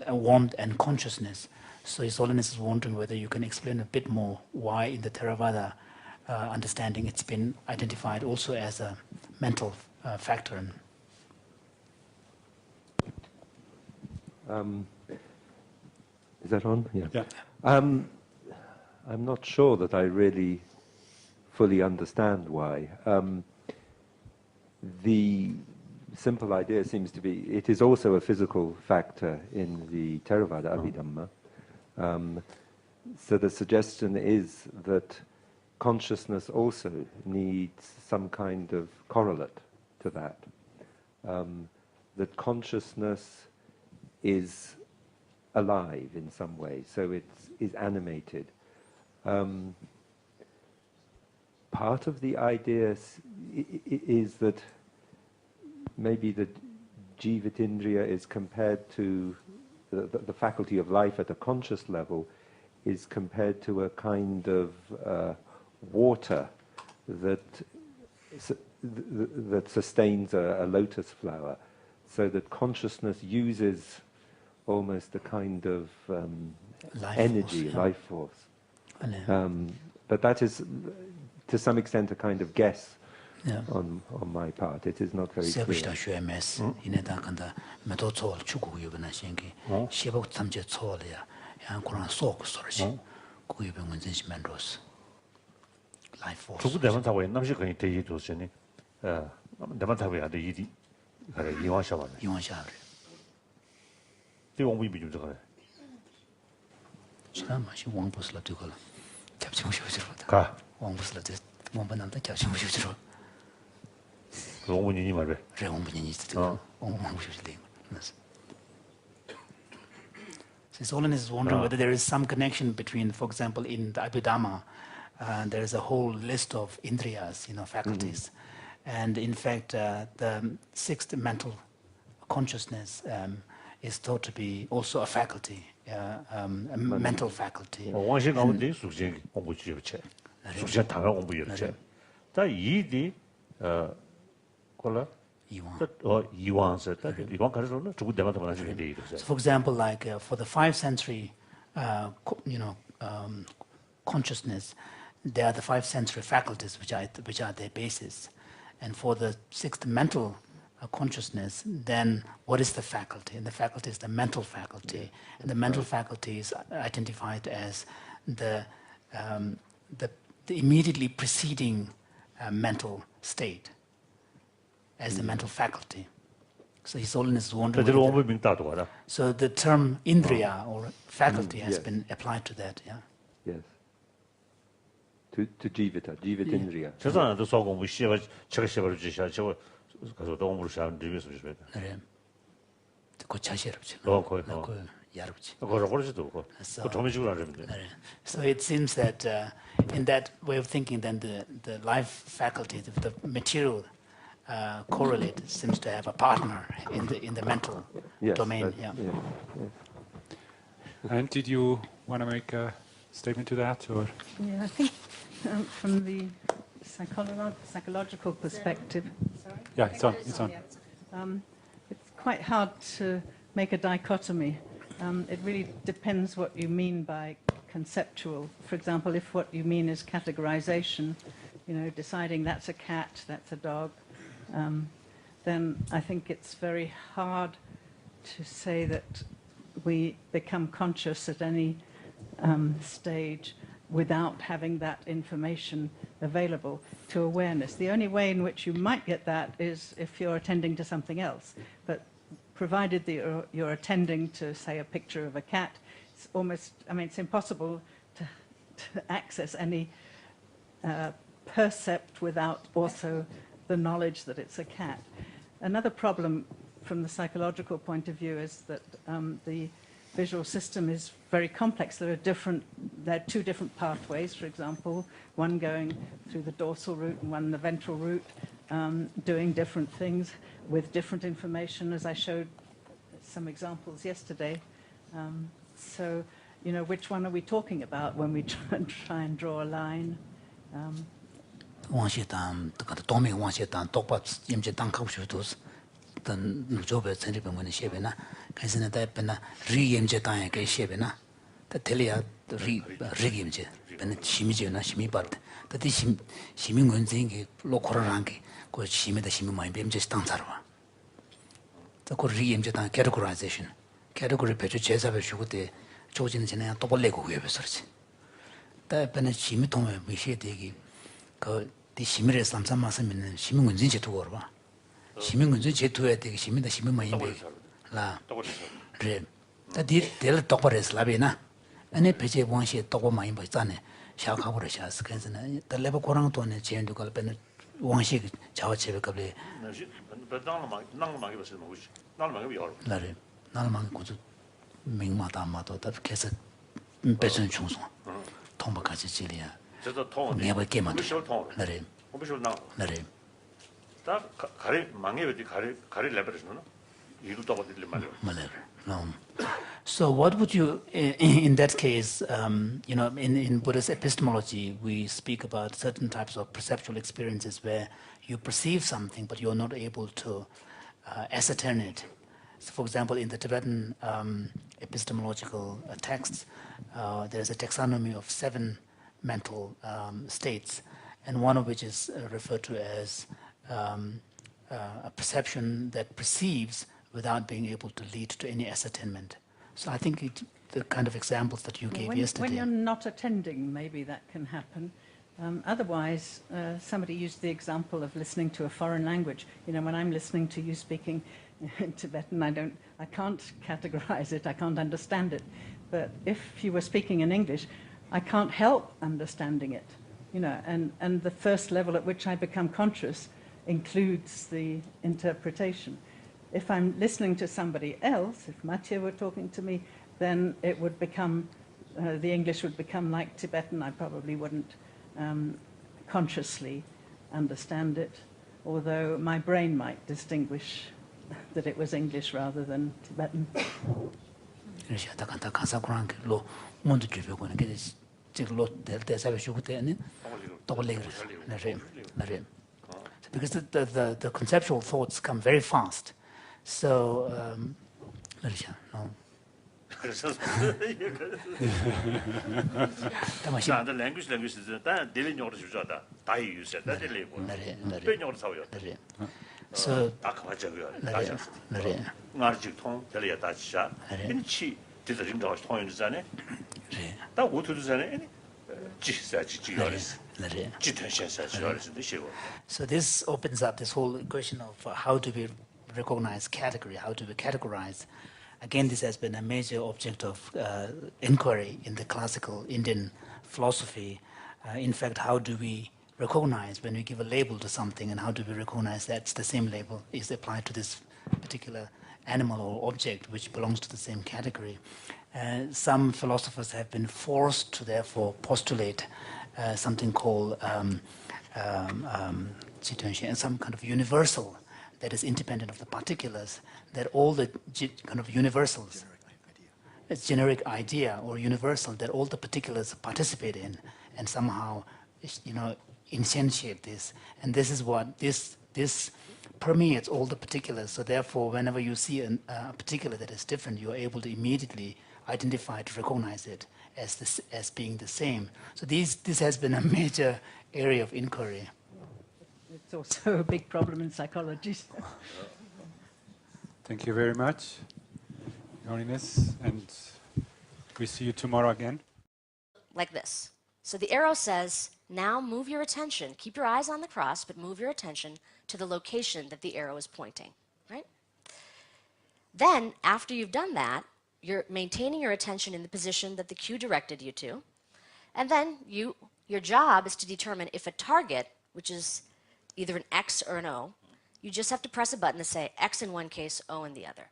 Warmth and consciousness. So His Holiness is wondering whether you can explain a bit more why in the Theravada understanding it's been identified also as a mental factor. Is that on? Yeah. I'm not sure that I really fully understand why. The simple idea seems to be it is also a physical factor in the Theravada Abhidhamma. So the suggestion is that consciousness also needs some kind of correlate to that. That consciousness is alive in some way, so it is animated. Part of the idea is that maybe the Jivatindriya is compared to the faculty of life at a conscious level is compared to a kind of water that sustains a lotus flower, so that consciousness uses almost a kind of energy, life force. But that is, to some extent, a kind of guess on my part. It is not very clear. Life force. 두고 내만 타고 남시 거의 대기 도시니 내만 타고 야도 이디 가래 이완샤바. 이완샤브. 이 원부 비좀 저거래. 지금 마시 왕보스라 되고 잡지 보시죠. 가. 왕보스라 돼. 원반남다 잡지 보시죠. 그 어머니 말에. 그래 어머니 있어. 어머니 오실래. So His Holiness is wondering whether there is some connection between, for example, in the Abhidhamma, there is a whole list of indriyas, faculties. And in fact, the sixth mental consciousness is thought to be also a faculty, a mental faculty. 원신 가운데 숙제 공부 지역체, 숙제 당한 공부 지역체. 다 이디 콜라 이완서 다 이완 가르쳐는 조금 대마다 많아지게 돼 있어요. So, for example, like for the five sensory, consciousness, there are the five sensory faculties which are their basis, and for the sixth mental consciousness, then what is the faculty? And the faculty is the mental faculty, and the mental faculty is identified as the immediately preceding mental state as the mental faculty. So His Holiness is wondering. So the term indriya or faculty has been applied to that. Yeah. Yes. To jivita, jivitindriya. 저 사람도 수학 공부 시작을 제가 시작을 주시야. 저 가서 공부를 시작하는 리뷰에서 주셔야 돼. 그래. 그 자세롭지. 거의. 그 야롭지. 그거 버리지도 그 도매직으로 하면 돼. So it seems that in that way of thinking, then the life faculty, the material correlate seems to have a partner in the mental domain. Yeah. And did you want to make a statement to that, or? Yeah, I think from the psychological perspective. Sorry? Yeah, it's on. It's on. It's quite hard to make a dichotomy. It really depends what you mean by conceptual. For example, if what you mean is categorization, deciding that's a cat, that's a dog, then I think it's very hard to say that we become conscious at any stage without having that information available to awareness. The only way in which you might get that is if you're attending to something else. But provided that you're attending to, say, a picture of a cat, it's almost, it's impossible to access any percept without also the knowledge that it's a cat. Another problem from the psychological point of view is that the visual system is very complex. There are two different pathways, for example, one going through the dorsal route and one the ventral route, doing different things with different information, as I showed some examples yesterday. So, which one are we talking about when we try and draw a line? Categorization. Category pecho chesabe shugute chojin jena to bolle go yebe sarchi. Ta pena shimi tome mishe degi ko di shimire samsam masamin shimi ngunjin che tugo ba. Shimi ngunjin che tuye degi shimi da shimi mayimbe la. Re. Ta di del tokpores labena. Ane peche wangshi tokpo mayimbe zane sha kabure sha skenzena. Ta leba korang to ne chen du kal pena wangshi jawa chebe kable. 나를 나만 고주 명마다 마도 다 계속 배선 충성 통과까지 지리야 저도 통 내가 게만 나를 나를 다 가리 망해버디 가리 레버리스는 이루다 버디를 말이야 no. So what would you in that case in Buddhist epistemology we speak about certain types of perceptual experiences where you perceive something but you're not able to ascertain it. So for example, in the Tibetan epistemological texts, there is a taxonomy of 7 mental states, and one of which is referred to as a perception that perceives without being able to lead to any ascertainment. So I think the kind of examples that you gave yesterday. When you're not attending, maybe that can happen. Otherwise, somebody used the example of listening to a foreign language. When I'm listening to you speaking in Tibetan, I can't categorize it, I can't understand it. But if you were speaking in English, I can't help understanding it. And the first level at which I become conscious includes the interpretation. If I'm listening to somebody else, if Mathieu were talking to me, then it would become, the English would become like Tibetan. I probably wouldn't consciously understand it, although my brain might distinguish that it was English rather than Tibetan. Because the conceptual thoughts come very fast. So, no. the language is that daily knowledge is that you said that so so this opens up this whole question of how do we recognize category, how do we categorize. Again, this has been a major object of inquiry in the classical Indian philosophy. In fact, how do we recognize when we give a label to something, and how do we recognize that the same label is applied to this particular animal or object which belongs to the same category? Some philosophers have been forced to therefore postulate something called some kind of universal that is independent of the particulars, that all the kind of universals, it's generic idea or universal, that all the particulars participate in and somehow, instantiate this. And this is what, this permeates all the particulars. So therefore, whenever you see a particular that is different, you are able to immediately identify it, recognize it as being the same. So this has been a major area of inquiry. It's also a big problem in psychology. Thank you very much, Your Holiness, and we see you tomorrow again. Like this. So the arrow says, now move your attention, keep your eyes on the cross, but move your attention to the location that the arrow is pointing, right? Then, after you've done that, you're maintaining your attention in the position that the cue directed you to, and then your job is to determine if a target, which is either an X or an O, you just have to press a button to say X in one case, O in the other.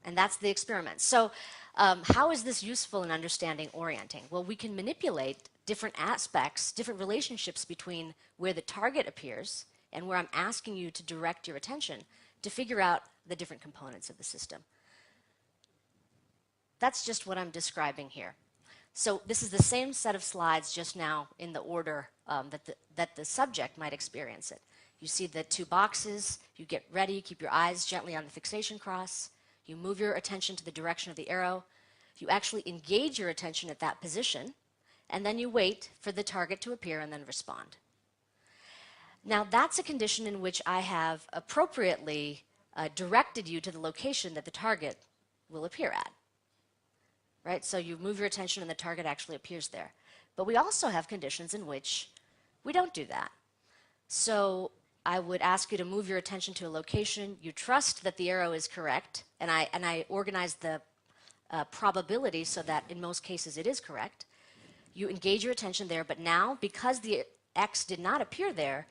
And that's the experiment. So how is this useful in understanding orienting? Well, we can manipulate different aspects, different relationships between where the target appears and where I'm asking you to direct your attention to figure out the different components of the system. That's just what I'm describing here. So this is the same set of slides, just now in the order that the subject might experience it. You see the two boxes, you get ready, keep your eyes gently on the fixation cross, you move your attention to the direction of the arrow, you actually engage your attention at that position, and then you wait for the target to appear and then respond. Now that's a condition in which I have appropriately directed you to the location that the target will appear at. Right? So you move your attention and the target actually appears there. But we also have conditions in which we don't do that. So I would ask you to move your attention to a location. You trust that the arrow is correct, and I organize the probability so that in most cases it is correct. You engage your attention there, but now, because the X did not appear there,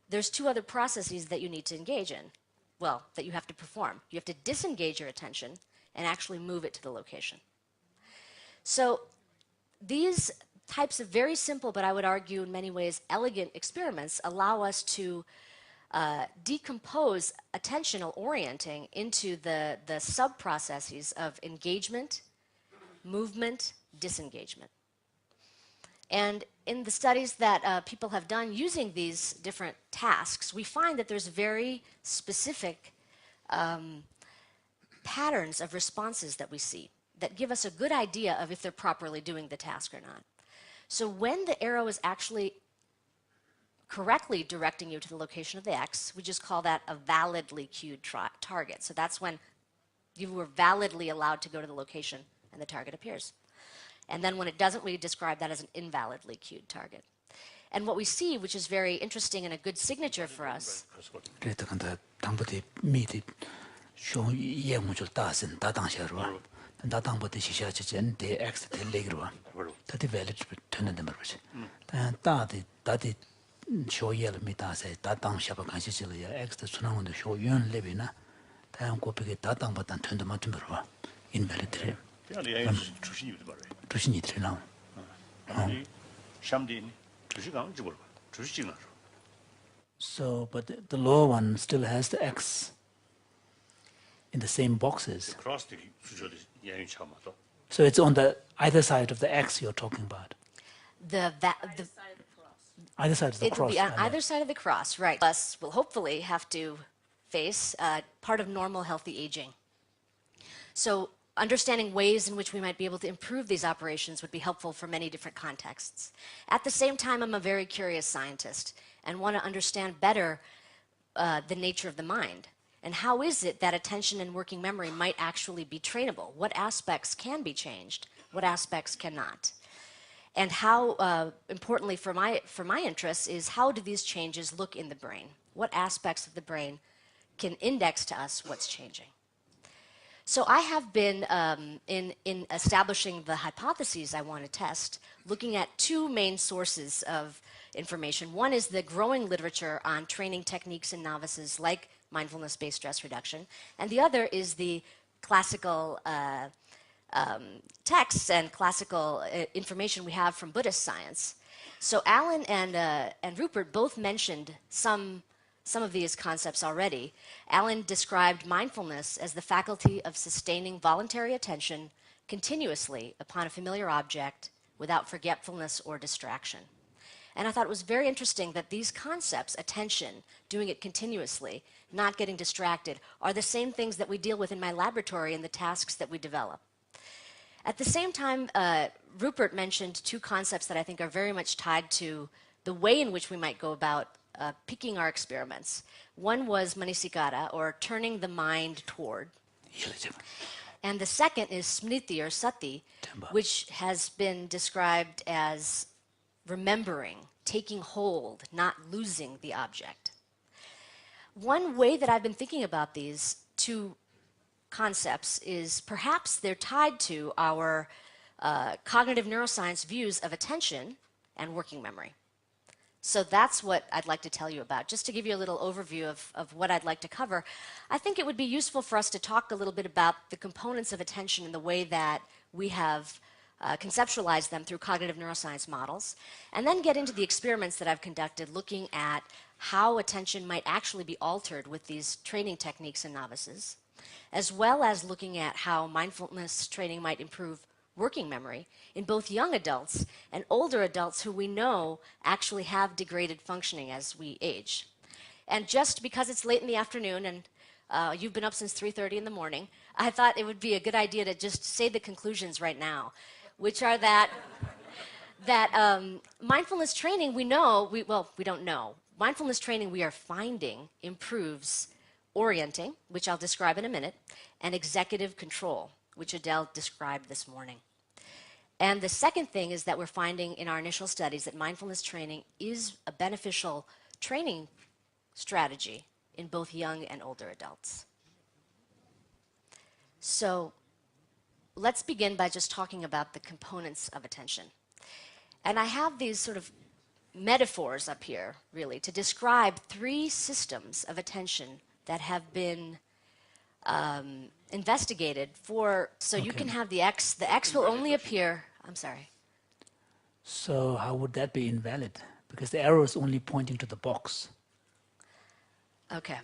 there's two other processes that you need to engage in. Well, that you have to perform. You have to disengage your attention and actually move it to the location. So these types of very simple, but I would argue in many ways elegant experiments allow us to decompose attentional orienting into the sub-processes of engagement, movement, disengagement. And in the studies that people have done using these different tasks, we find that there's very specific patterns of responses that we see that give us a good idea of if they're properly doing the task or not. So when the arrow is actually correctly directing you to the location of the X, we just call that a validly cued target. So that's when you were validly allowed to go to the location and the target appears. And then when it doesn't, we describe that as an invalidly cued target. And what we see, which is very interesting and a good signature for us, 쇼예를 미다세 다당 샤바 간시실이야 엑스트 순항원도 쇼연 레비나 다양 고백에 다당 받단 튼도만 좀 벌어 인벨리트리 그냥 주신이 말해. 주신이들이 나오 아니 샴딘 주시강 집을 봐. 주시지나. So but the lower one still has the X in the same boxes. 크로스틱 수저리 예인 참아도. So it's on the either side of the X you're talking about. Either side of the It will cross. be on either side of the cross, right. Us will hopefully have to face part of normal healthy aging. So understanding ways in which we might be able to improve these operations would be helpful for many different contexts. At the same time, I'm a very curious scientist and want to understand better the nature of the mind. And how is it that attention and working memory might actually be trainable? What aspects can be changed? What aspects cannot? And how, importantly for my interests, is how do these changes look in the brain? What aspects of the brain can index to us what's changing? So I have been, in establishing the hypotheses I want to test, looking at two main sources of information. One is the growing literature on training techniques in novices like mindfulness-based stress reduction, and the other is the classical texts and classical information we have from Buddhist science. So Alan and Rupert both mentioned some of these concepts already. Alan described mindfulness as the faculty of sustaining voluntary attention continuously upon a familiar object without forgetfulness or distraction. And I thought it was very interesting that these concepts, attention, doing it continuously, not getting distracted, are the same things that we deal with in my laboratory in the tasks that we develop. At the same time, Rupert mentioned two concepts that I think are very much tied to the way in which we might go about picking our experiments. One was manasikara, or turning the mind toward. And the second is smriti, or sati, which has been described as remembering, taking hold, not losing the object. One way that I've been thinking about these two concepts is perhaps they're tied to our cognitive neuroscience views of attention and working memory. So that's what I'd like to tell you about. Just to give you a little overview of what I'd like to cover, I think it would be useful for us to talk a little bit about the components of attention and the way that we have conceptualized them through cognitive neuroscience models, and then get into the experiments that I've conducted looking at how attention might actually be altered with these training techniques in novices, as well as looking at how mindfulness training might improve working memory in both young adults and older adults who we know actually have degraded functioning as we age. And just because it's late in the afternoon and you've been up since 3:30 in the morning, I thought it would be a good idea to just say the conclusions right now, which are that mindfulness training, we know, we don't know. Mindfulness training we are finding improves orienting, which I'll describe in a minute, and executive control, which Adele described this morning. And the second thing is that we're finding in our initial studies that mindfulness training is a beneficial training strategy in both young and older adults. So let's begin by just talking about the components of attention. And I have these sort of metaphors up here, really, to describe three systems of attention that have been investigated for, so you can have the X will only appear, I'm sorry. So how would that be invalid? Because the arrow is only pointing to the box. Okay.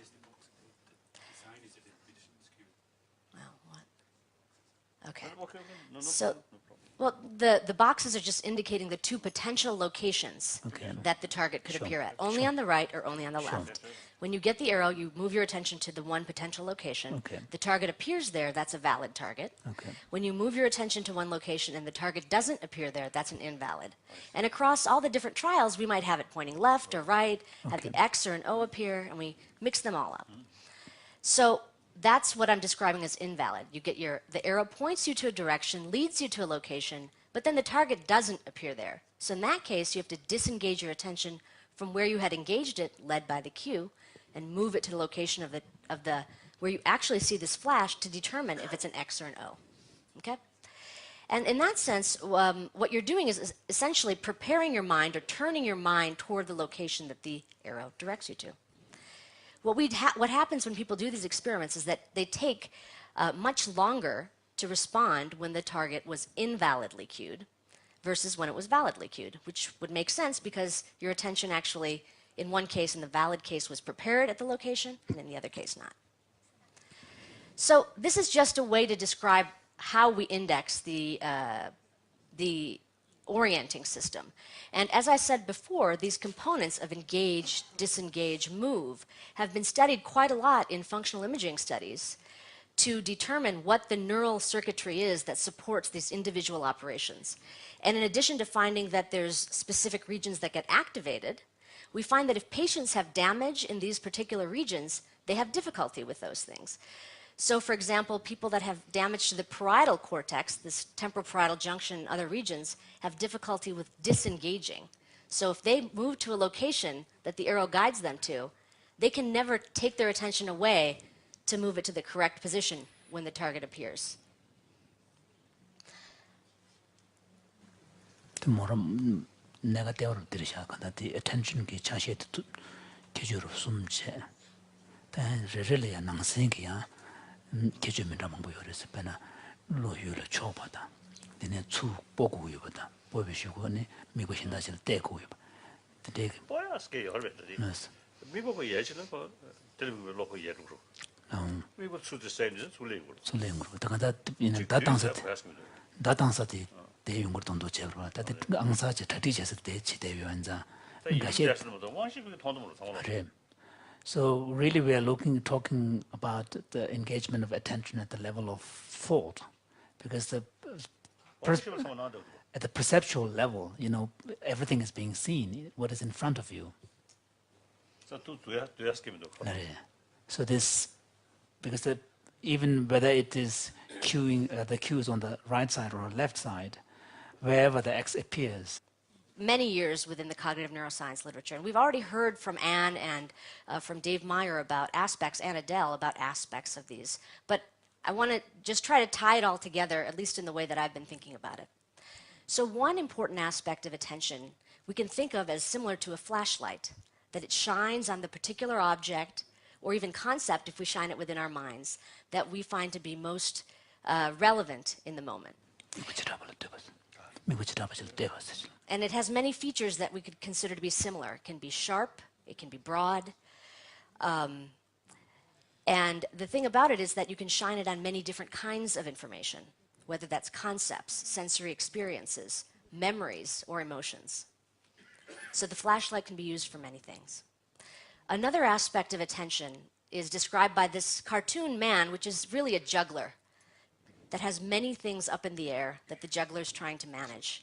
Well, what? Okay. So, well, the boxes are just indicating the two potential locations that the target could appear at, only on the right or only on the left. When you get the arrow, you move your attention to the one potential location. The target appears there, that's a valid target. When you move your attention to one location and the target doesn't appear there, that's an invalid. And across all the different trials, we might have it pointing left or right, have the X or an O appear, and we mix them all up. So that's what I'm describing as invalid. You get the arrow points you to a direction, leads you to a location, but then the target doesn't appear there. So in that case, you have to disengage your attention from where you had engaged it, led by the cue, and move it to the location of the where you actually see this flash to determine if it's an X or an O. Okay? And in that sense, what you're doing is essentially preparing your mind or turning your mind toward the location that the arrow directs you to. What happens when people do these experiments is that they take much longer to respond when the target was invalidly cued versus when it was validly cued, which would make sense because your attention actually, in one case, in the valid case, was prepared at the location, and in the other case, not. So this is just a way to describe how we index the orienting system. And as I said before, these components of engage, disengage, move have been studied quite a lot in functional imaging studies to determine what the neural circuitry is that supports these individual operations. And in addition to finding that there's specific regions that get activated, we find that if patients have damage in these particular regions, they have difficulty with those things. So, for example, people that have damage to the parietal cortex, this temporal parietal junction and other regions, have difficulty with disengaging. So if they move to a location that the arrow guides them to, they can never take their attention away to move it to the correct position when the target appears. 내가 대화를 들으셔야 간다. The attention 기 자시에 기주로 숨체. 단 레레야 낭생기야. 기주민라만 보여서 배나 로유를 줘봐다. 내내 추 보고 요보다. 보여주고니 미국 신다실 떼고 요. 근데 뭐야스게 열베들이. 미국의 예전은 뭐 텔레비전 로고 예로. 미국 수도 세는 술래고. 술래고. 다가다 이는 다당사티 대용 것도 제로. 다데 ang사지 다디제스 대치 대위원자. So really we are talking about the engagement of attention at the level of thought, because at the perceptual level, you know, everything is being seen, what is in front of you. So this, because even whether it is cueing, the cues on the right side or left side, wherever the X appears. Many years within the cognitive neuroscience literature. And we've already heard from Anne and from Dave Meyer about aspects, and Adele about aspects of these. But I want to just try to tie it all together, at least in the way that I've been thinking about it. So one important aspect of attention we can think of as similar to a flashlight, that it shines on the particular object, or even concept if we shine it within our minds, that we find to be most relevant in the moment. And it has many features that we could consider to be similar. It can be sharp, it can be broad. And the thing about it is that you can shine it on many different kinds of information, whether that's concepts, sensory experiences, memories, or emotions. So the flashlight can be used for many things. Another aspect of attention is described by this cartoon man, which is really a juggler, that has many things up in the air that the juggler is trying to manage.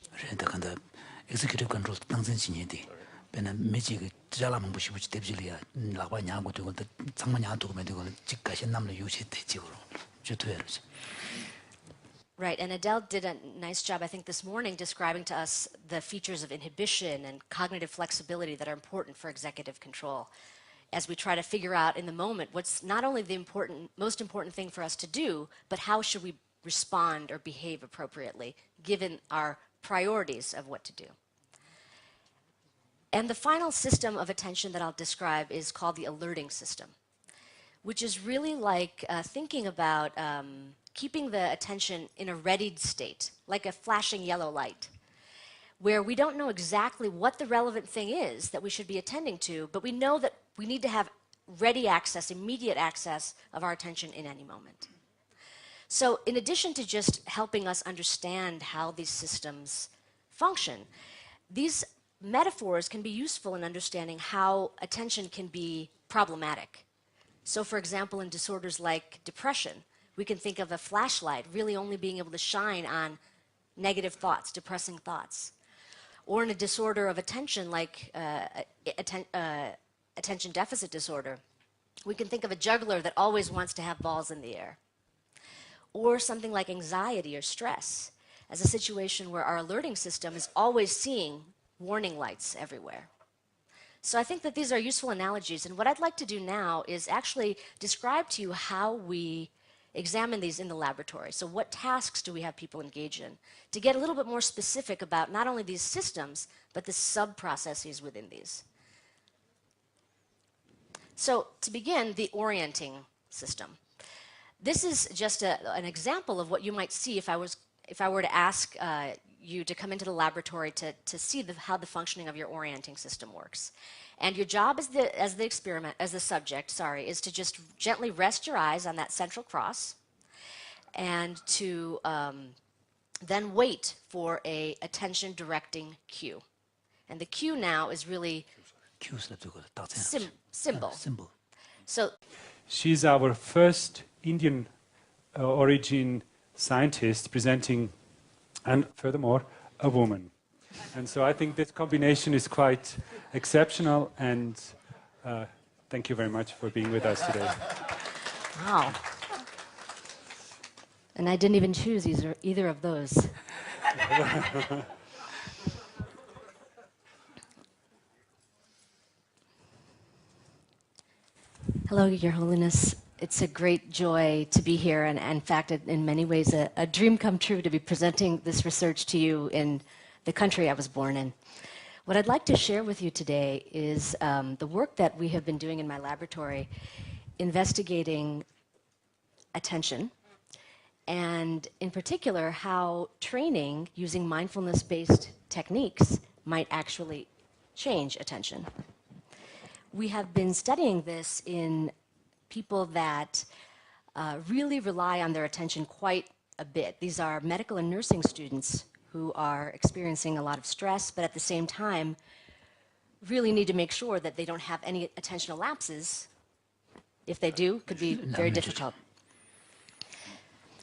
executive control 당선진이디 배는 매직 자라만 보시부지 대비리야 라바 냐고 되고 상만 냐도 되고 직가신 남는 유지 대지로 주도해르지. Right, and Adele did a nice job, I think, this morning describing to us the features of inhibition and cognitive flexibility that are important for executive control as we try to figure out in the moment what's not only the most important thing for us to do, but how should we respond or behave appropriately given our priorities of what to do. And the final system of attention that I'll describe is called the alerting system, which is really like thinking about keeping the attention in a readied state, like a flashing yellow light, where we don't know exactly what the relevant thing is that we should be attending to, but we know that we need to have ready access, immediate access of our attention in any moment. So in addition to just helping us understand how these systems function, these metaphors can be useful in understanding how attention can be problematic. So for example, in disorders like depression, we can think of a flashlight really only being able to shine on negative thoughts, depressing thoughts. Or in a disorder of attention like attention deficit disorder, we can think of a juggler that always wants to have balls in the air. Or something like anxiety or stress as a situation where our alerting system is always seeing warning lights everywhere. So I think that these are useful analogies, and what I'd like to do now is actually describe to you how we examine these in the laboratory. So what tasks do we have people engage in? To get a little bit more specific about not only these systems, but the sub-processes within these. So to begin, the orienting system. This is just an example of what you might see if I were to ask you to come into the laboratory to see how the functioning of your orienting system works. And your job as the subject, is to just gently rest your eyes on that central cross and to then wait for a attention directing cue. And the cue now is really symbol. So she's our first Indian origin scientist presenting, and furthermore, a woman. And so I think this combination is quite exceptional, and thank you very much for being with us today. Wow. And I didn't even choose either of those. Hello, Your Holiness. It's a great joy to be here, and in fact, in many ways, a dream come true to be presenting this research to you in the country I was born in. What I'd like to share with you today is the work that we have been doing in my laboratory, investigating attention, and in particular, how training using mindfulness-based techniques might actually change attention. We have been studying this in people that really rely on their attention quite a bit. These are medical and nursing students who are experiencing a lot of stress, but at the same time really need to make sure that they don't have any attentional lapses. If they do, it could be very difficult.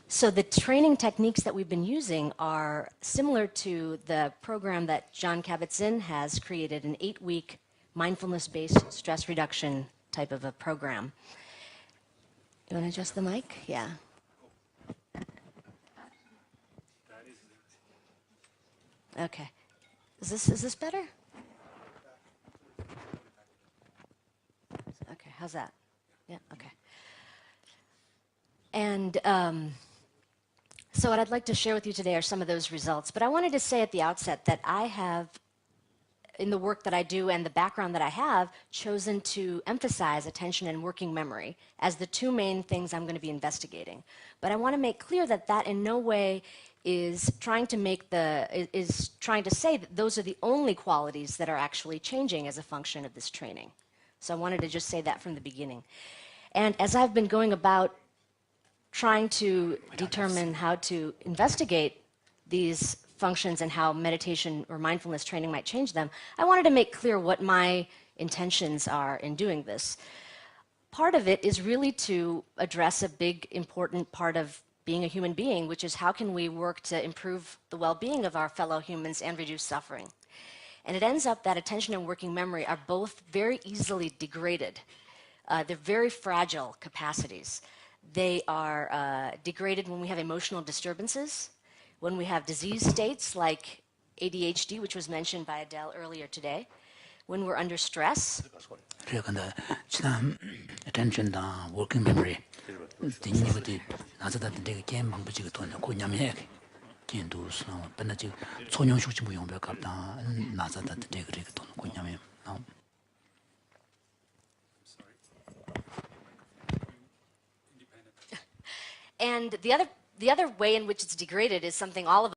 So the training techniques that we've been using are similar to the program that John Kabat-Zinn has created, an 8-week mindfulness-based stress reduction type of a program. You want to adjust the mic? Yeah. Okay. Is this better? Okay, how's that? Yeah, okay. And so what I'd like to share with you today are some of those results. But I wanted to say at the outset that I have, in the work that I do and the background that I have, chosen to emphasize attention and working memory as the two main things I'm going to be investigating. But I want to make clear that that in no way is trying to say that those are the only qualities that are actually changing as a function of this training. So I wanted to just say that from the beginning. And as I've been going about trying to determine how to investigate these functions and how meditation or mindfulness training might change them, I wanted to make clear what my intentions are in doing this. Part of it is really to address a big, important part of being a human being, which is how can we work to improve the well-being of our fellow humans and reduce suffering. And it ends up that attention and working memory are both very easily degraded. They're very fragile capacities. They are degraded when we have emotional disturbances, when we have disease states like ADHD, which was mentioned by Adele earlier today, when we're under stress. Attention, working memory. And the other way in which it's degraded is something all of